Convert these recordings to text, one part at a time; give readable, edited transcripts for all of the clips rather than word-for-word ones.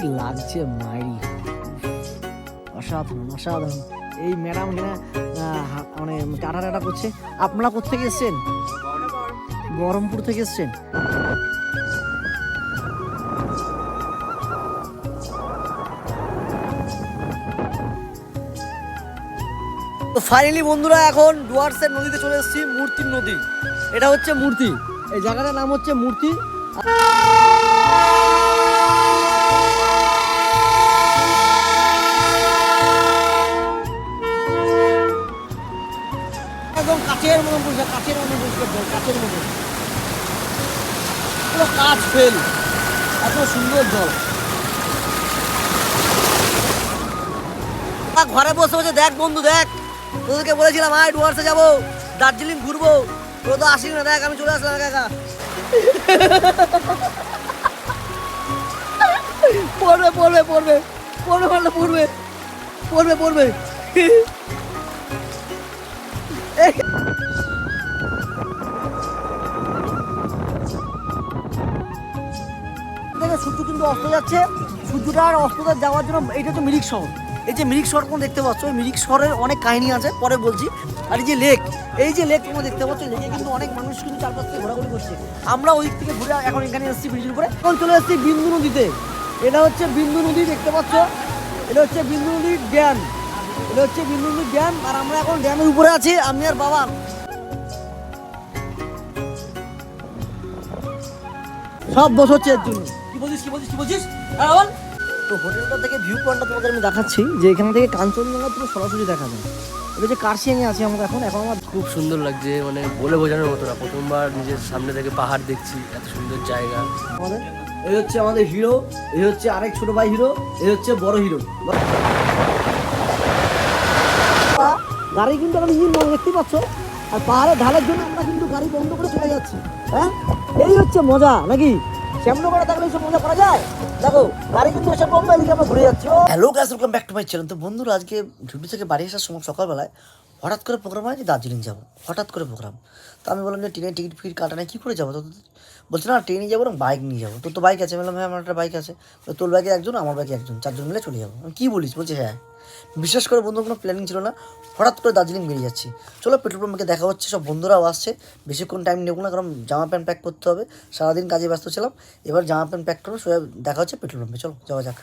কি লাগছে মাইরি, অসাধারণ অসাধারণ। এই ম্যাডাম এখানে মানে টাটা টাটা করছে। আপনারা কোথেকে এসছেন? বহরমপুর থেকে এসছেন। তো ফাইনালি বন্ধুরা এখন ডুয়ার্সের নদীতে চলে এসেছি, মূর্তির নদী। এটা হচ্ছে মূর্তি, এই জায়গাটার নাম হচ্ছে মূর্তি। একদম কাচের মতন পরিষ্কার, কাচের মতন পরিষ্কার জল, কাচের মতন, পুরো কাচ ফেল, এত সুন্দর জল। ঘরে বসে বসে দেখ বন্ধু, দেখ তোদেরকে বলেছিলাম আয় ডুয়ার্সে যাবো, দার্জিলিং ঘুরবো, তোরা তো আসিস না। দেখ আমি চলে আসলাম একা একা। পড়বে পড়বে পড়বে পড়বে পড়বে পড়বে পড়বে পড়বে। সূর্য কিন্তু অস্ত যাচ্ছে, সূর্যটা আর অস্তটা যাওয়ার জন্য এইটা হচ্ছে মিরিক শহর। এই যে মিরিক শহর কোনো দেখতে পাচ্ছ, মিরিক শহরের অনেক কাহিনী আছে, পরে বলছি। আর এই যে লেক, এই যে লেক তোমরা দেখতে পাচ্ছ, লেকে কিন্তু অনেক মানুষ কিন্তু চারপাশ থেকে ঘোরাঘুরি করছে। আমরা ওই দিক থেকে ঘুরে এখন এখানে এসেছি ব্রিজের উপরে। এখন চলে এসেছি বিন্দু নদীতে। এটা হচ্ছে বিন্দু নদী, দেখতে পাচ্ছ, এটা হচ্ছে বিন্দু নদীর ড্যাম। এটা হচ্ছে বিন্দু নদীর ড্যাম, আর আমরা এখন ড্যামের উপরে আছি, আমি আর বাবা। সব বস হচ্ছে এর জন্য। কি বলছিস কি বলছিস কি বলছিস? হ্যাঁ বল। তো হোটেলটা থেকে ভিউ পয়েন্টটা তোমাদের আমি দেখাচ্ছি, যে এখান থেকে কাঞ্চনজঙ্ঘা পুরো সরাসরি দেখা যায়। এটা যে কার্শিয়াংয়ে আছি আমরা এখন আমার খুব সুন্দর লাগছে, মানে বলে বোঝানোর মতো না। প্রথমবার নিজের সামনে থেকে পাহাড় দেখছি, এত সুন্দর জায়গা। আমাদের এই হচ্ছে আমাদের হিরো, এই হচ্ছে আরেক ছোট ভাই হিরো, এই হচ্ছে বড় হিরো। গাড়ি কিন্তু এখন ইঞ্জিন বন্ধ দেখতে পাচ্ছ, আর পাহাড়ের ঢালের জন্য আমরা কিন্তু গাড়ি বন্ধ করে চলে যাচ্ছি। হ্যাঁ, এই হচ্ছে মজা নাকি? শ্যামনগরে থাকলে এইসব মজা করা যায়। দেখো গাড়ি কিন্তু এসে বোম্বাই দিকে আমরা ঘুরে যাচ্ছি। Hello guys, welcome back to my channel. তো বন্ধুরা, আজকে ডিউটি থেকে বাড়ি আসার সময় সকালবেলায় হঠাৎ করে প্রোগ্রাম হয় যে দার্জিলিং যাবো, হঠাৎ করে প্রোগ্রাম। তো আমি বললাম যে ট্রেনের টিকিট ফিকিট কাটা নেই, কী করে যাবো? তো বলছে না ট্রেনে যাবো না বাইক নিয়ে যাবো। তো বাইক আছে? বললাম হ্যাঁ আমার একটা বাইক আছে। তো তোর বাইকে একজন, আমার বাইকে একজন, চারজন মিলে চলে যাবো। আমি কী বলিস? বলছে হ্যাঁ। বিশ্বাস করে বন্ধু, কোনো প্ল্যানিং ছিল না, হঠাৎ করে দার্জিলিং বেরিয়ে যাচ্ছি। চলো পেট্রোল পাম্পে দেখা হচ্ছে, সব বন্ধুরাও আসছে। বেশিক্ষণ টাইম নেবো না, কারণ জামা প্যান্ট প্যাক করতে হবে, সারাদিন কাজে ব্যস্ত ছিলাম। এবার জামা প্যান্ট প্যাক করবো, সোজা দেখা হচ্ছে পেট্রোল পাম্পে। চলো যাওয়া যাক।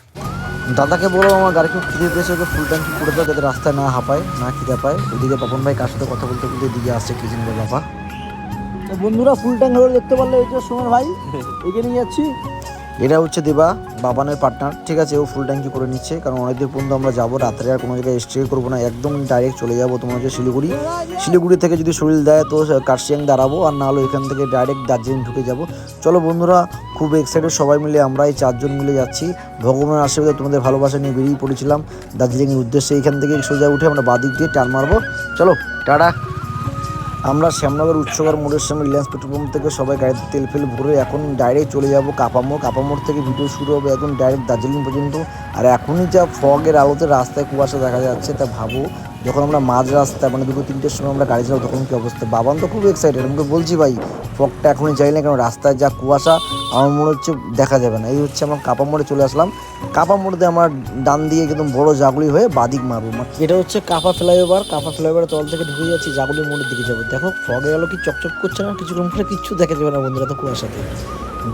দাদাকে বলো আমার গাড়ি খুব খিদে পেয়েছে, ওকে ফুল ট্যাঙ্কি করে দাও, যাতে রাস্তায় না হাঁপায়, না খিদে পায়। ওইদিকে পাপন ভাই কার সাথে কথা বলতে বলতে এদিকে আসছে, কি জানি বাবা। তো বন্ধুরা ফুল ট্যাঙ্ক হলো দেখতে পারলে, এই যে সোনার ভাই এখানে নিয়ে যাচ্ছি। এটা হচ্ছে দেবা, বাবানের পার্টনার। ঠিক আছে, ও ফুল ট্যাঙ্কি করে নিচ্ছে, কারণ অনেকদিন পর্যন্ত আমরা যাবো, রাত্রে আর কোনো জায়গায় স্টে করবো না, একদম ডাইরেক্ট চলে যাবো তোমার হচ্ছে শিলিগুড়ি। শিলিগুড়ি থেকে যদি শরীর দেয় তো কার্শিয়াং দাঁড়াবো, আর না হলে এখান থেকে ডাইরেক্ট দার্জিলিং ঢুকে যাবো। চলো বন্ধুরা, খুব এক্সাইটেড সবাই মিলে, আমরা এই চারজন মিলে যাচ্ছি। ভগবানের আশীর্বাদে তোমাদের ভালোবাসা নিয়ে বেরিয়ে পড়েছিলাম দার্জিলিংয়ের উদ্দেশ্যে। এখান থেকে সোজা উঠে আমরা বাদিক দিয়ে টান মারবো। চলো টাটা। আমরা শ্যামনগর উৎসবের মোড়ের সামনে রিলায়েন্স পেট্রোল পাম্প থেকে সবাই গাড়িতে তেল ফেল ভরে এখন ডাইরেক্ট চলে যাবো কাপামোড়। কাপামোড় থেকে ভিডিও শুরু হবে এখন ডাইরেক্ট দার্জিলিং পর্যন্ত। আর এখনই যা ফগের আলোতে রাস্তায় কুয়াশা দেখা যাচ্ছে, তা ভাবো যখন আমরা মাঝ রাস্তায় মানে 2-3টের সময় আমরা গাড়ি চালাবো তখন কী অবস্থা। বাবান তো খুব এক্সাইটেড, আমাকে বলছি ভাই ফগটা এখনই যাই না, কারণ রাস্তায় যা কুয়াশা আমার মনে হচ্ছে দেখা যাবে না। এই হচ্ছে আমার কাপামোড়ে চলে আসলাম। কাপা মোড়ে আমার ডান দিয়ে একদম বড় জাগুলি হয়ে বাদিক মারবো। এটা হচ্ছে কাপা ফ্লাইওভার। কাপা ফ্লাইওভারের তল থেকে ঢুকে যাচ্ছি, জাগুলি মোড়ের দিকে যাবো। দেখো ফগে আলো কি চকচক করছে না, কিছুক্ষণ পরে কিচ্ছু দেখা যাবে না বন্ধুরা, তো কুয়াশাতে।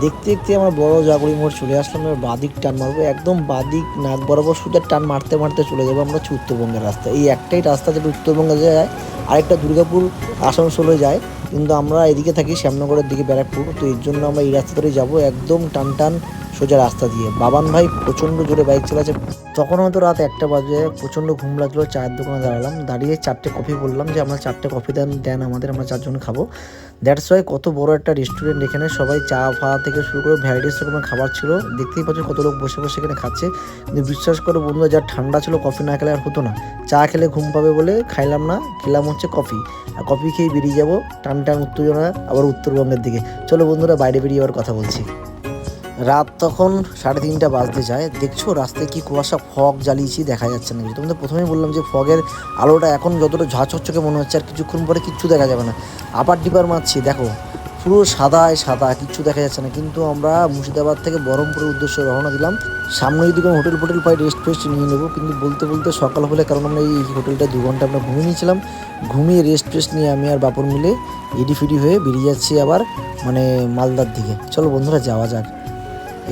দেখতে দেখতে আমার বড় জাগুলি মোড় চলে আসলাম। এবার বাদিক টান মারবো, একদম বাদিক নাক বরাবর সোজা টান মারতে মারতে চলে যাবো আমরা উত্তরবঙ্গের রাস্তা। এই একটাই রাস্তা যেটা উত্তরবঙ্গে যায়, আরেকটা দুর্গাপুর আসানসোলে যায়, কিন্তু আমরা এদিকে থাকি শ্যামনগরের দিকে ব্যারাকপুর। তো এর জন্য আমরা এই রাস্তা ধরেই যাবো, একদম টান টান সোজা রাস্তা দিয়ে। বাবান ভাই প্রচণ্ড জোরে বাইক চালাচ্ছে। তখন হয়তো রাত 1টা বাজে, প্রচণ্ড ঘুম লাগলো। চায়ের দোকানে দাঁড়ালাম, দাঁড়িয়ে 4টে কফি বললাম যে আমরা 4টে কফি দেন আমাদের, আমরা 4জন খাবো। দ্যাটস ওয়াই কত বড় একটা রেস্টুরেন্ট, এখানে সবাই চা ফা থেকে শুরু করে ভ্যারাইটিস রকমের খাবার ছিল। দেখতেই পাচ্ছ কত লোক বসে বসে এখানে খাচ্ছে। কিন্তু বিশ্বাস করো বন্ধুরা, যা ঠান্ডা ছিল, কফি না খেলে আর হতো না। চা খেলে ঘুম পাবে বলে খাইলাম না, খেলাম হচ্ছে কফি। আর কফি খেয়ে বেরিয়ে যাবো টান টান উত্তেজনা আবার উত্তরবঙ্গের দিকে। চলো বন্ধুরা, বাইরে বেরিয়ে আবার কথা বলছি। রাত তখন 3:30 বাজতে যায়। দেখছো রাস্তায় কি কুয়াশা, ফগ জ্বালিয়েছি, দেখা যাচ্ছে না কিছু। তোমাদের প্রথমেই বললাম যে ফগের আলোটা এখন যতটা ঝাঁচকচকে মনে হচ্ছে, আর কিছুক্ষণ পরে কিচ্ছু দেখা যাবে না। আপার ডিপার মারছি, দেখো পুরো সাদায় সাদা, কিচ্ছু দেখা যাচ্ছে না। কিন্তু আমরা মুর্শিদাবাদ থেকে বহরমপুরের উদ্দেশ্যে রওনা দিলাম। সামনে যদি কোনো হোটেল ফোটেল পাই রেস্ট ফেস্ট নিয়ে নেবো, কিন্তু বলতে বলতে সকাল হলে, কারণ আমরা এই হোটেলটা 2 ঘন্টা আমরা ঘুমিয়ে নিয়েছিলাম। ঘুমিয়ে রেস্ট ফেস্ট নিয়ে আমি আর বাপন মিলে এডি ফিডি হয়ে বেরিয়ে যাচ্ছি আবার মালদার দিকে। চলো বন্ধুরা যাওয়া যাক।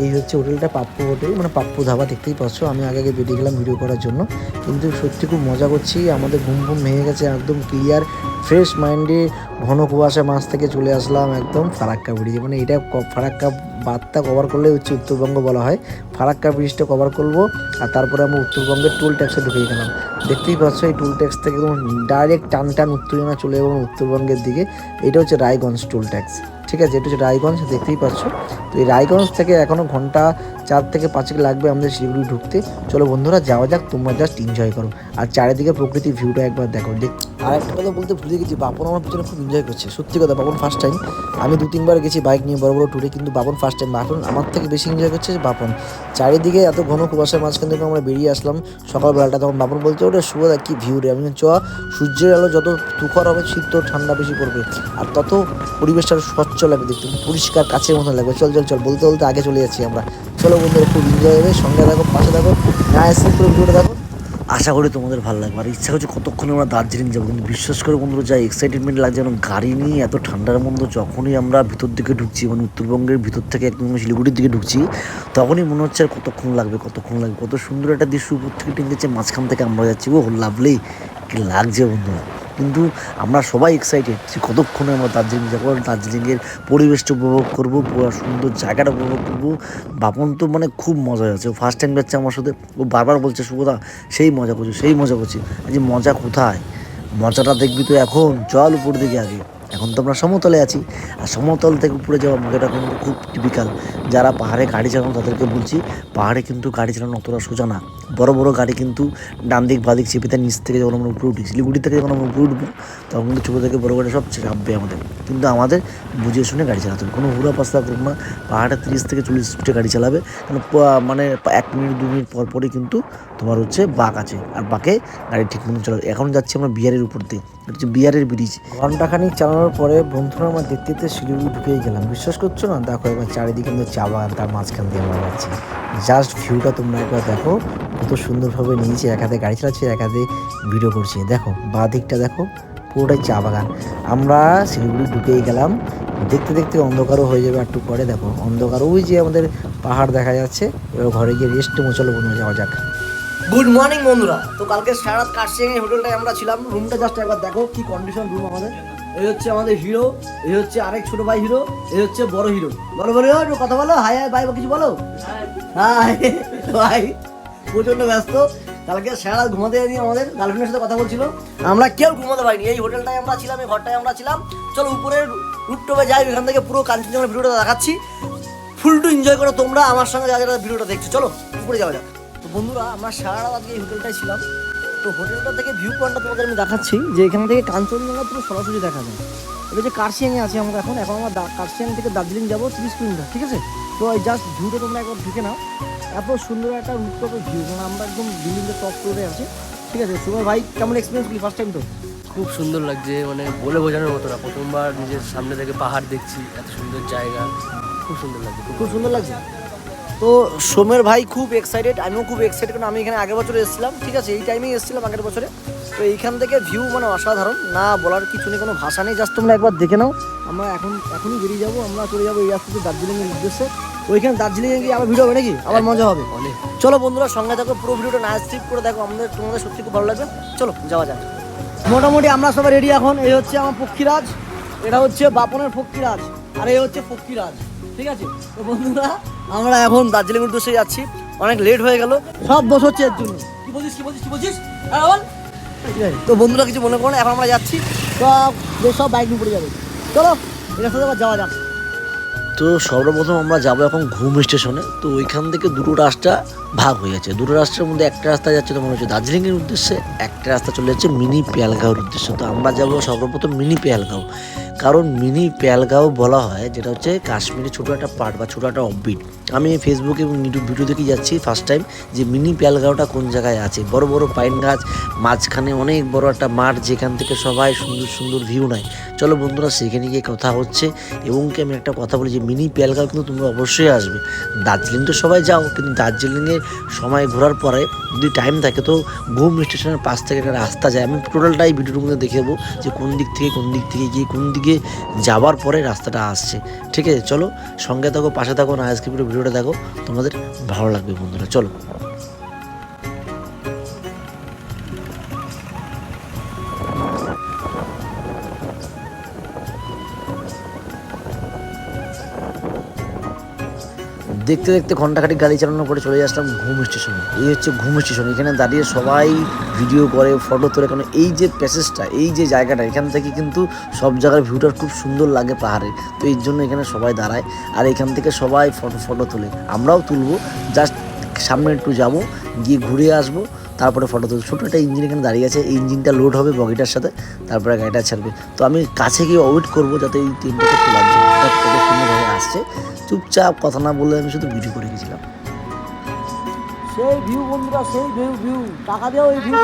এই হচ্ছে হোটেলটা, পাপ্পু হোটেল, পাপ্পু ধাবা, দেখতেই পাচ্ছ। আমি আগে বেরিয়ে গেলাম ভিডিও করার জন্য, কিন্তু সত্যি খুব মজা করছি। আমাদের ঘুম ভেঙে গেছে, একদম ক্লিয়ার ফ্রেশ মাইন্ডে ঘন কুয়াশা মাছ থেকে চলে আসলাম একদম ফারাক্কা ব্রিজে। এটা ফারাক্কা বাঁধটা কভার করলে হচ্ছে উত্তরবঙ্গ বলা হয়। ফারাক্কা ব্রিজটা কভার করবো, আর তারপরে আমরা উত্তরবঙ্গের টোল ট্যাক্সে ঢুকে গেলাম। দেখতেই পাচ্ছ এই টোল ট্যাক্স থেকে একদম ডাইরেক্ট টান উত্তরবঙ্গে চলে যাবো উত্তরবঙ্গের দিকে। এটা হচ্ছে রায়গঞ্জ টোল ট্যাক্স, ঠিক আছে। এটা হচ্ছে রায়গঞ্জ, দেখতেই পাচ্ছ। তো এই রায়গঞ্জ থেকে এখনও ঘন্টা 4 থেকে 5 লাগবে আমাদের শিলিগুড়ি ঢুকতে। চলো বন্ধুরা যাওয়া যাক, তোমরা জাস্ট এনজয় করো আর চারিদিকে প্রকৃতির ভিউটা একবার দেখো। আর একটা কথা বলতে ভুলে গেছি, বাপন আমার পিছনে খুব এনজয় করছে, সত্যি কথা। বাপন ফার্স্ট টাইম, আমি 2-3 বার গেছি বাইক নিয়ে বড় বড় ট্যুরে, কিন্তু বাপন ফার্স্ট টাইম। বাপন আমার থেকে বেশি এনজয় করছে বাপন। চারিদিকে এত ঘন কুয়াশার মাঝখান থেকে আমরা বেরিয়ে আসলাম সকালবেলাটা, তখন বাপন বলছে ওটা শুভ কি ভিউ রে। আমি চ, সূর্যের আলো যত তুখর হবে শীত তো ঠান্ডা বেশি পড়বে, আর তত পরিবেশটা স্বচ্ছ লাগবে দেখতে, পরিষ্কার কাছের মতন লাগবে। চল চল চল বলতে বলতে আগে চলে যাচ্ছি আমরা। চলো বন্ধুরা খুব এনজয় হবে, সঙ্গে থাকো, পাশে থাকো, না স্কিপ করে ভিডিওটা দেখো। আশা করি তোমাদের ভালো লাগবে। আর ইচ্ছা করছে কতক্ষণে আমরা দার্জিলিং যাবো, কিন্তু বিশ্বাস করে বন্ধুরা যা এক্সাইটেডমেন্ট লাগছে, যেন গাড়ি নিয়ে এত ঠান্ডার মধ্যে যখনই আমরা ভিতর দিকে ঢুকছি, উত্তরবঙ্গের ভিতর থেকে একদম শিলিগুড়ির দিকে ঢুকছি, তখনই মনে হচ্ছে আর কতক্ষণ লাগবে। কত সুন্দর একটা দৃশ্য উপর থেকে টেনেছে, মাঝখান থেকে আমরা যাচ্ছি। ও লাভলি, কি লাগছে বন্ধুরা। কিন্তু আমরা সবাই এক্সাইটেড যে কতক্ষণে আমরা দার্জিলিং যাবো, দার্জিলিংয়ের পরিবেশটা উপভোগ করবো, পুরো সুন্দর জায়গাটা উপভোগ করবো। বাপন তো খুব মজা হচ্ছে, ও ফার্স্ট টাইম যাচ্ছে আমার সাথে। ও বারবার বলছে শুভদা সেই মজা করছি। যে মজা কোথায়, মজাটা দেখবি তো এখন, চল উপর দিকে আগে। এখন তো আমরা সমতলে আছি, আর সমতল থেকে উপরে যাওয়া মজাটা কিন্তু খুব টিপিক্যাল। যারা পাহাড়ে গাড়ি চালানো তাদেরকে বলছি, পাহাড়ে কিন্তু গাড়ি চালানো অতটা সোজা না। বড় বড় গাড়ি কিন্তু ডান দিক বাদিক চেপে তার নিচ থেকে যখন আমরা উপরে উঠি, শিলিগুড়ি থেকে যখন আমরা উপরে উঠবো, তখন কিন্তু ছোটো থেকে বড় গাড়ি সব চাপবে আমাদের। কিন্তু আমাদের বুঝে শুনে গাড়ি চালাতে হবে, কোনো হুড়া পাস্তা করবো না। পাহাড়ে 30 থেকে 40 স্পিডে গাড়ি চালাবে, কারণ 1 মিনিট 2 মিনিট পর পরই কিন্তু তোমার হচ্ছে বাঁক আছে, আর বাঁকে গাড়ি ঠিক মতো চালাবে। এখন যাচ্ছি আমরা বিহারের উপর দিয়ে, এটা হচ্ছে বিহারের ব্রিজ। ঘন্টাখানিক চালানোর পরে বন্ধুরা আমরা দেখতে দেখতে শিলিগুড়ি ঢুকেই গেলাম। বিশ্বাস করছো না? দেখো এবার চারিদিকে কিন্তু চা বাগান, তার মাঝখান দিয়ে আমরা যাচ্ছি। জাস্ট ভিউটা তোমরা একবার দেখো, কত সুন্দরভাবে নিয়েছি। এক হাতে গাড়ি চালাচ্ছি, এক হাতে ভিডিও করছি। দেখো বাঁ দিকটা দেখো, পুরোটাই চা বাগান। আমরা শিলিগুড়ি ঢুকেই গেলাম, দেখতে দেখতে অন্ধকারও হয়ে যাবে একটু পরে। দেখো অন্ধকার, ওই যে আমাদের পাহাড় দেখা যাচ্ছে। এবার ঘরে গিয়ে রেস্ট নেবো, চলো বন্ধুরা যাওয়া যাক। গুড মর্নিং বন্ধুরা। তো কালকে সারা রাত কাটছে এই হোটেলটায় আমরা ছিলাম। রুমটা জাস্ট একবার দেখো কি কন্ডিশন রুম আমাদের। এই হচ্ছে আমাদের হিরো, এই হচ্ছে আরেক ছোট ভাই হিরো, এই হচ্ছে বড় হিরো। বড় বড় একটু কথা বলো, হাই হাই বাই, কিছু বলো। হাই ভাই, প্রচন্ড ব্যস্ত। কালকে সারা রাত ঘুমাতে যায়নি, আমাদের গার্লফ্রেন্ডের সাথে কথা বলছিল। আমরা কেউ ঘুমাতে পারিনি, এই হোটেলটায় আমরা ছিলাম, এই ঘরটায় আমরা ছিলাম। চলো উপরে রুটটপে যাই, এখান থেকে পুরো কাঞ্চনজঙ্ঘার ভিডিওটা দেখাচ্ছি। ফুল টু এনজয় করো তোমরা আমার সঙ্গে যারা যারা ভিডিওটা দেখছো। চলো উপরে যাওয়া যাক। তো বন্ধুরা আমরা সারা রাত আজকে এই হোটেলটায় ছিলাম। তো হোটেলটা থেকে ভিউ পয়েন্টটা তোমাদের আমি দেখাচ্ছি, যে এখান থেকে কাঞ্চনজঙ্ঘা পুরো সরাসরি দেখা যায়। এটা হচ্ছে কার্শিয়াংয়ে আছি আমরা এখন আমরা কার্শিয়াং থেকে দার্জিলিং যাবো 30 কিলোমিটার, ঠিক আছে। তো এই জাস্ট ভিউটা তোমরা একবার ঢুকে নাও, এত সুন্দর একটা রুটটপের ভিউ, কারণ আমরা একদম বিল্ডিংয়ের টপ ফ্লোরে আছি, ঠিক আছে। সুময় ভাই কেমন এক্সপিরিয়েন্স করলি ফার্স্ট টাইম? তো খুব সুন্দর লাগছে, বলে বোঝানোর মতো না। প্রথমবার নিজের সামনে থেকে পাহাড় দেখছি, এত সুন্দর জায়গা, খুব সুন্দর লাগছে, খুব সুন্দর লাগছে। তো সোমের ভাই খুব এক্সাইটেড, আমিও খুব এক্সাইটেড, কারণ আমি এখানে আগের বছরে এসেছিলাম, ঠিক আছে। এই টাইমেই এসেছিলাম আগের বছরে। তো এইখান থেকে ভিউ অসাধারণ, না বলার কিছু নেই, কোনো ভাষা নেই। জাস্ট তোমরা একবার দেখে নাও। আমরা এখনই বেরিয়ে যাবো, আমরা চলে যাবো এই রাস্তা থেকে দার্জিলিংয়ের উদ্দেশ্যে। ওইখানে দার্জিলিংয়ে গিয়ে আবার ভিডিও হবে নাকি, আবার মজা হবে অনেক। চলো বন্ধুরা সঙ্গে থাকো, পুরো ভিডিওটা না স্কিপ করে দেখো, তোমাদের সত্যি খুব ভালো লাগবে। চলো যাওয়া যাক। মোটামুটি আমরা সবাই রেডি এখন। এই হচ্ছে আমার পক্ষীরাজ, এটা হচ্ছে বাপনের পক্ষীরাজ, আর এই হচ্ছে পক্ষীরাজ, ঠিক আছে। তো বন্ধুরা আমরা এখন দার্জিলিং উদ্দেশ্যে যাচ্ছি, অনেক লেট হয়ে গেল, সব দোষ হচ্ছে এর জন্য। কি বলছিস? হ্যাঁ বল। তো বন্ধুরা কিছু মনে করো না, এখন আমরা যাচ্ছি, সব বাইক নিয়ে পড়ে যাবে। চলো এর সাথে আবার যাওয়া যাক। তো সর্বপ্রথম আমরা যাবো এখন ঘুম স্টেশনে। তো ওইখান থেকে দুটো রাস্তা ভাগ হয়ে যাচ্ছে, দুটো রাস্তার মধ্যে একটা রাস্তা যাচ্ছে তোমার হচ্ছে দার্জিলিংয়ের উদ্দেশ্যে, একটা রাস্তা চলে যাচ্ছে মিনি পেয়ালগাঁওর উদ্দেশ্যে। তো আমরা যাবো সর্বপ্রথম মিনি পেয়ালগাঁও, কারণ মিনি পেহেলগাঁও বলা হয় যেটা হচ্ছে কাশ্মীরের ছোটো একটা পার্ট বা ছোটো একটা অফবিট। আমি ফেসবুকে এবং ইউটিউব ভিডিও দেখে যাচ্ছি ফার্স্ট টাইম যে মিনি পেহেলগাঁওটা কোন জায়গায় আছে। বড় বড় পাইন গাছ, মাঝখানে অনেক বড় একটা মাঠ যেখান থেকে সবাই সুন্দর সুন্দর ভিউ নেয়। চলো বন্ধুরা সেখানে গিয়ে কথা হচ্ছে। এবং কি আমি একটা কথা বলি যে মিনি পেহেলগাঁও কিন্তু তোমরা অবশ্যই আসবে। দার্জিলিং তো সবাই যাও, কিন্তু দার্জিলিংয়ের সময় ঘোরার পরে যদি টাইম থাকে তো ঘুম স্টেশনের পাশ থেকে একটা রাস্তা যায়। আমি টোটালটাই ভিডিওর মধ্যে দেখে দেবো যে কোন দিক থেকে গিয়ে কোন দিকে যাওয়ার পরে রাস্তাটা আসছে। ঠিক আছে, চলো সঙ্গে থাকো, পাশে থাকো, না আজকে ভিডিওটা দেখো, তোমাদের ভালো লাগবে বন্ধুরা। চলো। দেখতে দেখতে ঘন্টাখাটি গাড়ি চালানো করে চলে আসলাম ঘুম স্টেশনে। এই হচ্ছে ঘুম স্টেশন। এখানে দাঁড়িয়ে সবাই ভিডিও করে, ফটো তোলে। কারণ এই যে প্যাসেজটা, এই যে জায়গাটা, এখান থেকে কিন্তু সব জায়গার ভিউটা খুব সুন্দর লাগে পাহাড়ে। তো এই জন্য এখানে সবাই দাঁড়ায় আর এখান থেকে সবাই ফটো তোলে। আমরাও তুলবো, জাস্ট সামনে একটু যাব, গিয়ে ঘুরে আসবো, তারপরে ফটো তুলবো। ছোটো একটা ইঞ্জিন এখানে দাঁড়িয়ে আছে, এই ইঞ্জিনটা লোড হবে বগিটার সাথে, তারপরে গাড়িটা ছাড়বে। তো আমি কাছে গিয়ে ওয়েট করবো যাতে এই ট্রেনটাকে তোলার জন্য। কত সুন্দরভাবে আসছে, চুপচাপ কথা না বলে আমি শুধু ভিডিও করে গেছিলাম। সেই ভিউ বন্ধুরা, সেই ভিউ টাকা দিয়েও এই ভিউ।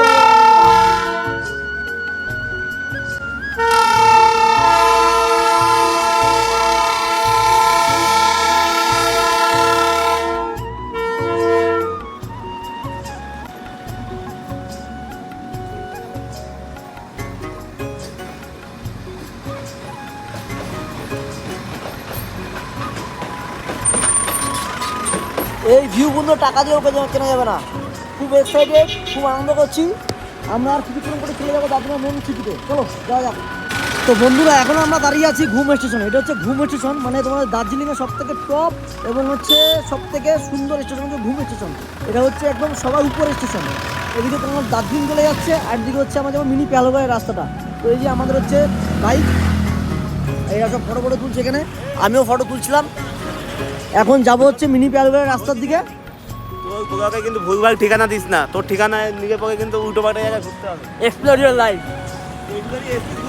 এই ভিউ বন্ধু টাকা দিয়ে ওকে কেনা যাবে না। খুব এক্সাইটেড, খুব আনন্দ করছি। আমরা আর কিছুক্ষণ করে চলে যাবো দার্জিলিং মেন সিটিতে। চলো যাওয়া যাক। তো বন্ধুরা এখন আমরা দাঁড়িয়ে আছি ঘুম স্টেশনে। এটা হচ্ছে ঘুম স্টেশন, মানে তোমাদের দার্জিলিংয়ের সব থেকে টপ এবং হচ্ছে সব থেকে সুন্দর স্টেশন হচ্ছে ঘুম স্টেশন। এটা হচ্ছে একদম সবার উপরে স্টেশন। এদিকে তোমার দার্জিলিং চলে যাচ্ছে, আর দিকে হচ্ছে আমার যেমন মিনি পেহেলগাঁওয়ের রাস্তাটা। তো এই যে আমাদের হচ্ছে বাইক, এরা সব ফটো তুলছে এখানে, আমিও ফটো তুলছিলাম। এখন যাবো হচ্ছে মিনি পেহেলগাঁওয়ের রাস্তার দিকে। তোর কোথাও কিন্তু ভুলভাল ঠিকানা দিস না, তোর ঠিকানা নিজের পক্ষে কিন্তু উল্টো পাল্টা জায়গায় ঘুরতে হবে। Explore your life.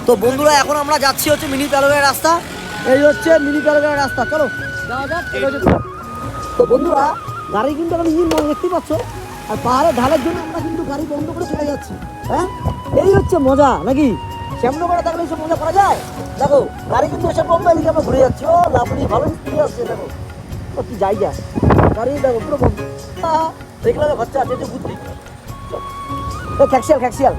তো বন্ধুরা এখন আমরা যাচ্ছি হচ্ছে মিনি পেহেলগাঁওয়ের রাস্তা। এই হচ্ছে মিনি পেহেলগাঁওয়ের রাস্তা, চলো যাওয়া যাক। তো বন্ধুরা গাড়ি কিন্তু এখন ইঞ্জিন বন্ধ, দেখতে পাচ্ছ। আর পাহাড়ের ঢালের জন্য আমরা কিন্তু গাড়ি বন্ধ করে চলে যাচ্ছি। হ্যাঁ, এই হচ্ছে মজা নাকি? সামনে করে থাকলে এইসব মজা করা যায়। দেখো গাড়ি কিন্তু এসে বন্ধ, এদিকে আমরা ঘুরে যাচ্ছি। ও লাভলি ভালো স্পিড আসছে, দেখো কি জায়গা। গাড়ি দেখো পুরো বন্ধ। দেখলাম বাচ্চা আছে বুদ্ধি খ্যাকশিয়াল।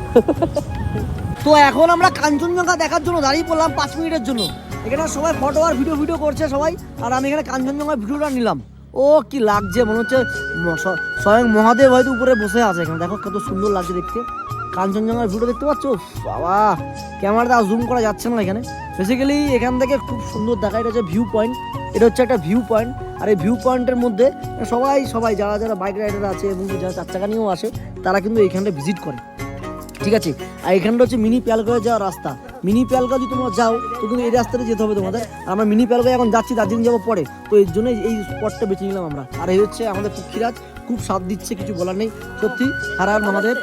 তো এখন আমরা কাঞ্চনজঙ্ঘা দেখার জন্য দাঁড়িয়ে পড়লাম 5 মিনিটের জন্য। এখানে সবাই ফটো আর ভিডিও করছে সবাই, আর আমি এখানে কাঞ্চনজঙ্ঘার ভিডিওটা নিলাম। ও কি লাগছে, মনে হচ্ছে স্বয়ং মহাদেব হয়তো উপরে বসে আছে এখানে। দেখো কত সুন্দর লাগছে দেখতে। কাঞ্চনজঙ্ঘার ভিডিও দেখতে পাচ্ছ? বাবা ক্যামেরাটা জুম করা যাচ্ছে না এখানে। বেসিক্যালি এখান থেকে খুব সুন্দর দেখা। এটা হচ্ছে ভিউ পয়েন্ট, এটা হচ্ছে একটা ভিউ পয়েন্ট। আর এই ভিউ পয়েন্টের মধ্যে সবাই যারা বাইক রাইডার আছে এবং যারা 4 চাকা নিয়েও আসে তারা কিন্তু এইখানটা ভিজিট করে। ঠিক আছে, আর এখানটা হচ্ছে মিনি পেহেলগাঁওয়ে যাওয়ার রাস্তা। মিনি পেহেলগাঁও যদি তোমরা যাও তো কিন্তু এই রাস্তাতে যেতে হবে তোমাদের। আর আমরা মিনি পেহেলগাঁও এখন যাচ্ছি, দার্জিলিং যাবো পরে। তো এর জন্য এই স্পটটা বেছে নিলাম আমরা। আর এই হচ্ছে আমাদের পক্ষীরাজ, খুব স্বাদ দিচ্ছে, কিছু বলার নেই। সত্যি হারার মহাদেব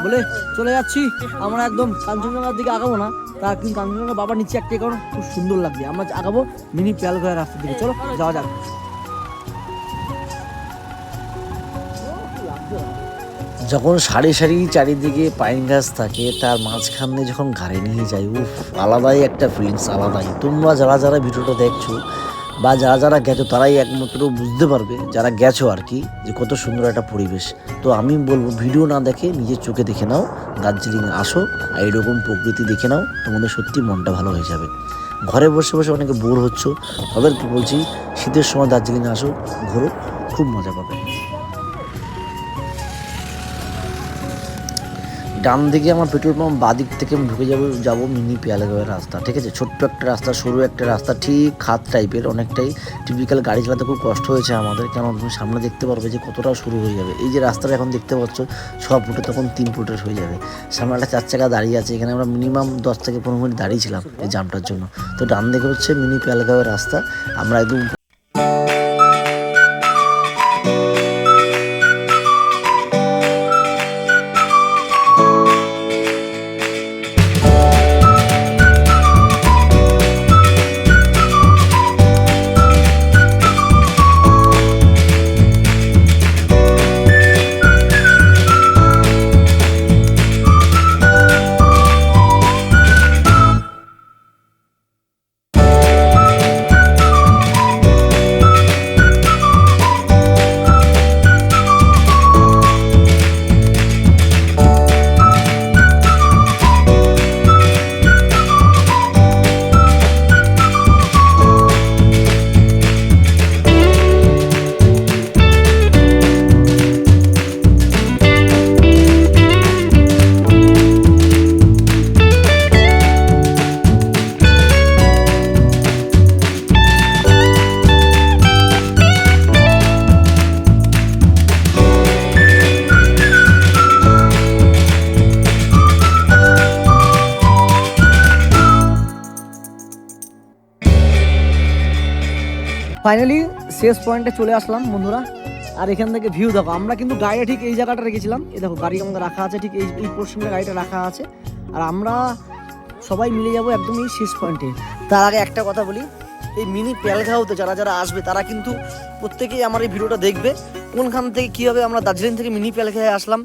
বলে চলে যাচ্ছি আমরা। একদম কাঞ্চনজঙ্ঘার দিকে আগাবো না, তার কিন্তু কাঞ্চনজঙ্ঘা বাবা নিচে একটা কারণ খুব সুন্দর লাগছে। আমরা আগাবো মিনি পেহেলগাঁওয়ের রাস্তার দিকে। চলো যাওয়া যাক। যখন সারি সারি চারিদিকে পাইন গাছ থাকে, তার মাঝখান দিয়ে যখন গাড়ি নিয়ে যাই, উফ আলাদাই একটা ফিলিংস, আলাদাই। তোমরা যারা ভিডিওটা দেখছো বা যারা গেছো তারাই একমাত্র বুঝতে পারবে, যারা গেছো আর কি, যে কত সুন্দর একটা পরিবেশ। তো আমি বলবো ভিডিও না দেখে নিজের চোখে দেখে নাও, দার্জিলিং আসো আর এরকম প্রকৃতি দেখে নাও, তোমাদের সত্যি মনটা ভালো হয়ে যাবে। ঘরে বসে বসে অনেকে বোর হচ্ছ, তাদেরকে বলছি শীতের সময় দার্জিলিং আসো, ঘোরো, খুব মজা পাবে। ডান দিকে আমার পেট্রোল পাম্প, বাদিক থেকে আমি ঢুকে যাবো মিনি পেহেলগাঁওয়ের রাস্তা। ঠিক আছে, ছোট্ট একটা রাস্তা, সরু একটা রাস্তা, ঠিক খাদ টাইপের, অনেকটাই টিপিক্যাল। গাড়ি চালাতে খুব কষ্ট হয়েছে আমাদের, কেন তুমি সামনে দেখতে পারবে যে কতটা শুরু হয়ে যাবে। এই যে রাস্তাটা এখন দেখতে পাচ্ছ 6 ফুটে, তখন 3 ফুটের হয়ে যাবে। সামনে একটা 4 চাকা দাঁড়িয়ে আছে, এখানে আমরা মিনিমাম 10 থেকে 15 মিনিট দাঁড়িয়েছিলাম এই জামটার জন্য। তো ডান দিকে হচ্ছে মিনি পেহেলগাঁওয়ের রাস্তা। আমরা একদম ফাইনালি শেষ পয়েন্টে চলে আসলাম বন্ধুরা। আর এখান থেকে ভিউ দেখো, আমরা কিন্তু গাড়িটা ঠিক এই জায়গাটা রেখেছিলাম। এই দেখো গাড়ি আমাদের রাখা আছে ঠিক এই পোর্শনে গাড়িটা রাখা আছে। আর আমরা সবাই মিলে যাবো একদম এই শেষ পয়েন্টে। তার আগে একটা কথা বলি, এই মিনি প্যালগাঁওতে যারা যারা আসবে তারা কিন্তু প্রত্যেকেই আমার এই ভিডিওটা দেখবে, কোনখান থেকে কীভাবে আমরা দার্জিলিং থেকে মিনি প্যালগাঁওয়ে আসলাম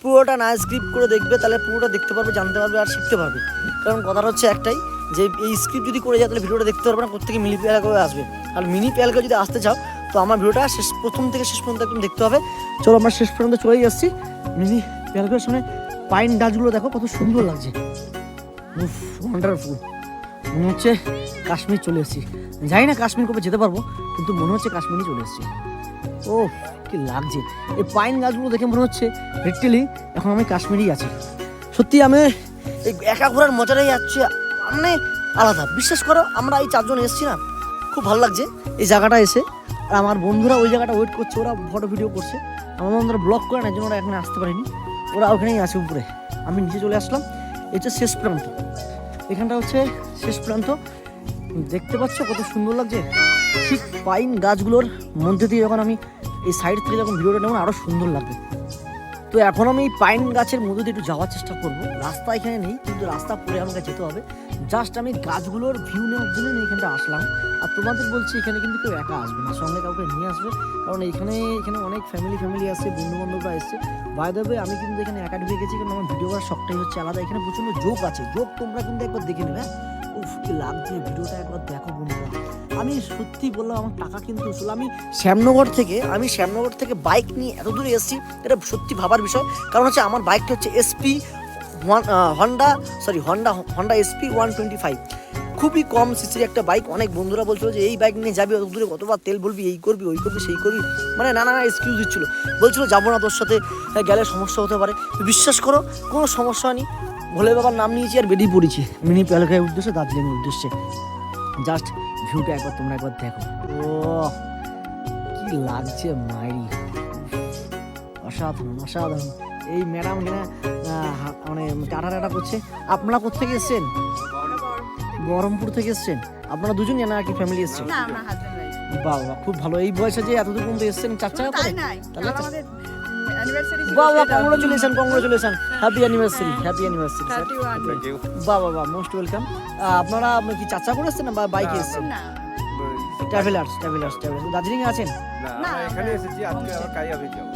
পুরোটা না স্ক্রিপ্ট করে দেখবে, তাহলে পুরোটা দেখতে পারবে, জানতে পারবে আর শিখতে পারবে। কারণ কথাটা হচ্ছে একটাই, যে এই স্ক্রিপ্ট যদি করে যায় তাহলে ভিডিওটা দেখতে পারবে না কোথেকে মিনি প্যালগাঁওয়ে আসবে। আর মিনি প্যালগাঁও যদি আসতে চাও তো আমার ভিডিওটা প্রথম থেকে শেষ পর্যন্ত একদম দেখতে হবে। চলো আমরা শেষ পর্যন্ত চলেই আসছি। মিনি প্যালগাঁওয়ের সামনে পাইন গাছগুলো দেখো কত সুন্দর লাগছে, ওয়ান্ডারফুল। মনে হচ্ছে কাশ্মীর চলে এসেছি। জানি না কাশ্মীর কবে যেতে পারবো, কিন্তু মনে হচ্ছে কাশ্মীরই চলে এসেছি। ও কি লাগছে এই পাইন গাছগুলো দেখে, মনে হচ্ছে লিটারালি এখন আমি কাশ্মীরই আছি। সত্যি আমি এই একা ঘোরার মজাটাই যাচ্ছে মানে আলাদা। বিশ্বাস করো, আমরা এই 4 জন এসেছি না, খুব ভালো লাগছে এই জায়গাটা এসে। আর আমার বন্ধুরা ওই জায়গাটা ওয়েট করছে, ওরা ফটো ভিডিও করছে। আমার বন্ধুরা ব্লগ করে না, জন্য ওরা এখানে আসতে পারেনি, ওরা ওখানেই আছে উপরে। আমি নিচে চলে আসলাম, এটা শেষ প্রান্ত, এখানটা হচ্ছে শেষ প্রান্ত। দেখতে পাচ্ছ কত সুন্দর লাগছে। ঠিক পাইন গাছগুলোর মধ্যে দিয়ে যখন আমি এই সাইড থেকে যখন ভিডিওটা নেব আরও সুন্দর লাগবে। তো এখন আমি এই পাইন গাছের মধ্যে দিয়ে একটু যাওয়ার চেষ্টা করবো। রাস্তা এখানে নেই, কিন্তু রাস্তা পরে আমাকে যেতে হবে। জাস্ট আমি গাছগুলোর ভিউ নেওয়ার জন্য এখানটা আসলাম। আর তোমাদের বলছি এখানে কিন্তু কেউ একা আসবে না, সঙ্গে কাউকে নিয়ে আসবে। কারণ এখানে অনেক ফ্যামিলি আসছে, বন্ধু বান্ধবরা এসছে। বাই দ্য ওয়ে আমি কিন্তু এখানে একা ঢুকে গেছি, কারণ আমার ভিডিও করার শখটাই হচ্ছে আলাদা। এখানে প্রচণ্ড জোক আছে, জোক তোমরা কিন্তু একবার দেখে নেবে। উফ কি লাগছে, ভিডিওটা একবার দেখো বন্ধুরা। আমি সত্যি বললাম, আমার টাকা কিন্তু আসলে আমি শ্যামনগর থেকে বাইক নিয়ে এত দূরে এসেছি, এটা সত্যি ভাবার বিষয়। কারণ হচ্ছে আমার বাইকটা হচ্ছে হন্ডা SP 125, খুবই কম সিসির একটা বাইক। অনেক বন্ধুরা বলছিল যে এই বাইক নিয়ে যাবি অত দূরে, কতবার তেল বলবি, এই করবি ওই করবি সেই করবি, মানে নানা এক্সকিউজ দিচ্ছিল, বলছিল যাবো না তোর সাথে, গেলে সমস্যা হতে পারে। বিশ্বাস করো কোনো সমস্যা নেই, ভোলে বাবার নাম নিয়েছি আর বেরিয়ে পড়েছি মিনি প্যালগাঁওয়ের উদ্দেশ্যে, দার্জিলিংয়ের উদ্দেশ্যে। জাস্ট ভিউটা তোমরা একবার দেখো, ও কি লাগছে মাইরি, অসাধারণ। এই ম্যাডাম এখানে মানে টাটা করছে। আপনারা কোথেকে এসছেন? বহরমপুর থেকে এসছেন। আপনারা দুজনই না কি ফ্যামিলি এসছেন? বাবা খুব ভালো, এই বয়সে যে এতদূর পর্যন্ত এসছেন 4 চাকা করে, তাহলে বাবা কংগ্রেচুলেশন, হ্যাপি অ্যানিভার্সারি বাবা মোস্ট ওয়েলকাম। আপনারা কি 4 চাকা করে এসছেন না বাইকে এসছেন? ট্রাভেলার্স দার্জিলিং আছেন? না এখানে এসেছি আজকে, আবার কালিয়াভিজ যাব।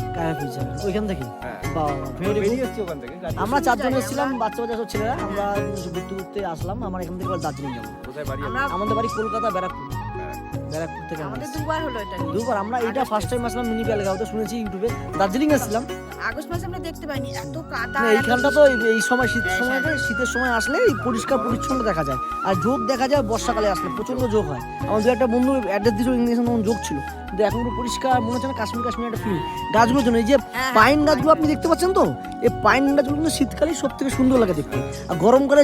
ওইখান থেকে? বাবা আমরা 4 জন এসেছিলাম, বাচ্চা সব ছেলেরা। আমরা ঘুরতে আসলাম। আমার এখান থেকে দার্জিলিং যাবো। কোথায় বাড়ি? আমাদের বাড়ি কলকাতা, ব্যারাকপুর থেকে। আমাদের 2 বার হলো এটা। 2 বার? আমরা এটা ফার্স্ট টাইম আসলাম মিনি প্যালগাঁওতে, শুনেছি ইউটিউবে। দার্জিলিং এসেছিলাম আগস্ট মাসে আমরা দেখতে পাইনি, এত কাদা। এইখানটা তো এই সময় শীতের সময় আসলে এই পরিষ্কার পরিচ্ছন্ন দেখা যায়। আর যোগ দেখা যায় বর্ষাকালে আসলে প্রচন্ড যোগ হয়। আমাদের একটা বন্ধু অ্যাড্রেস দিয়েছিল, ইংলিশে তখন যোগ ছিল, কিন্তু এখন পুরো পরিষ্কার মনে হচ্ছে না কাশ্মীর একটা ফিল। গাছগুলোর জন্য এই যে পাইন গাছগুলো আপনি দেখতে পাচ্ছেন তো, এই পাইন গাছগুলো কিন্তু শীতকালেই সব থেকে সুন্দর লাগে দেখতে। আর গরমকালে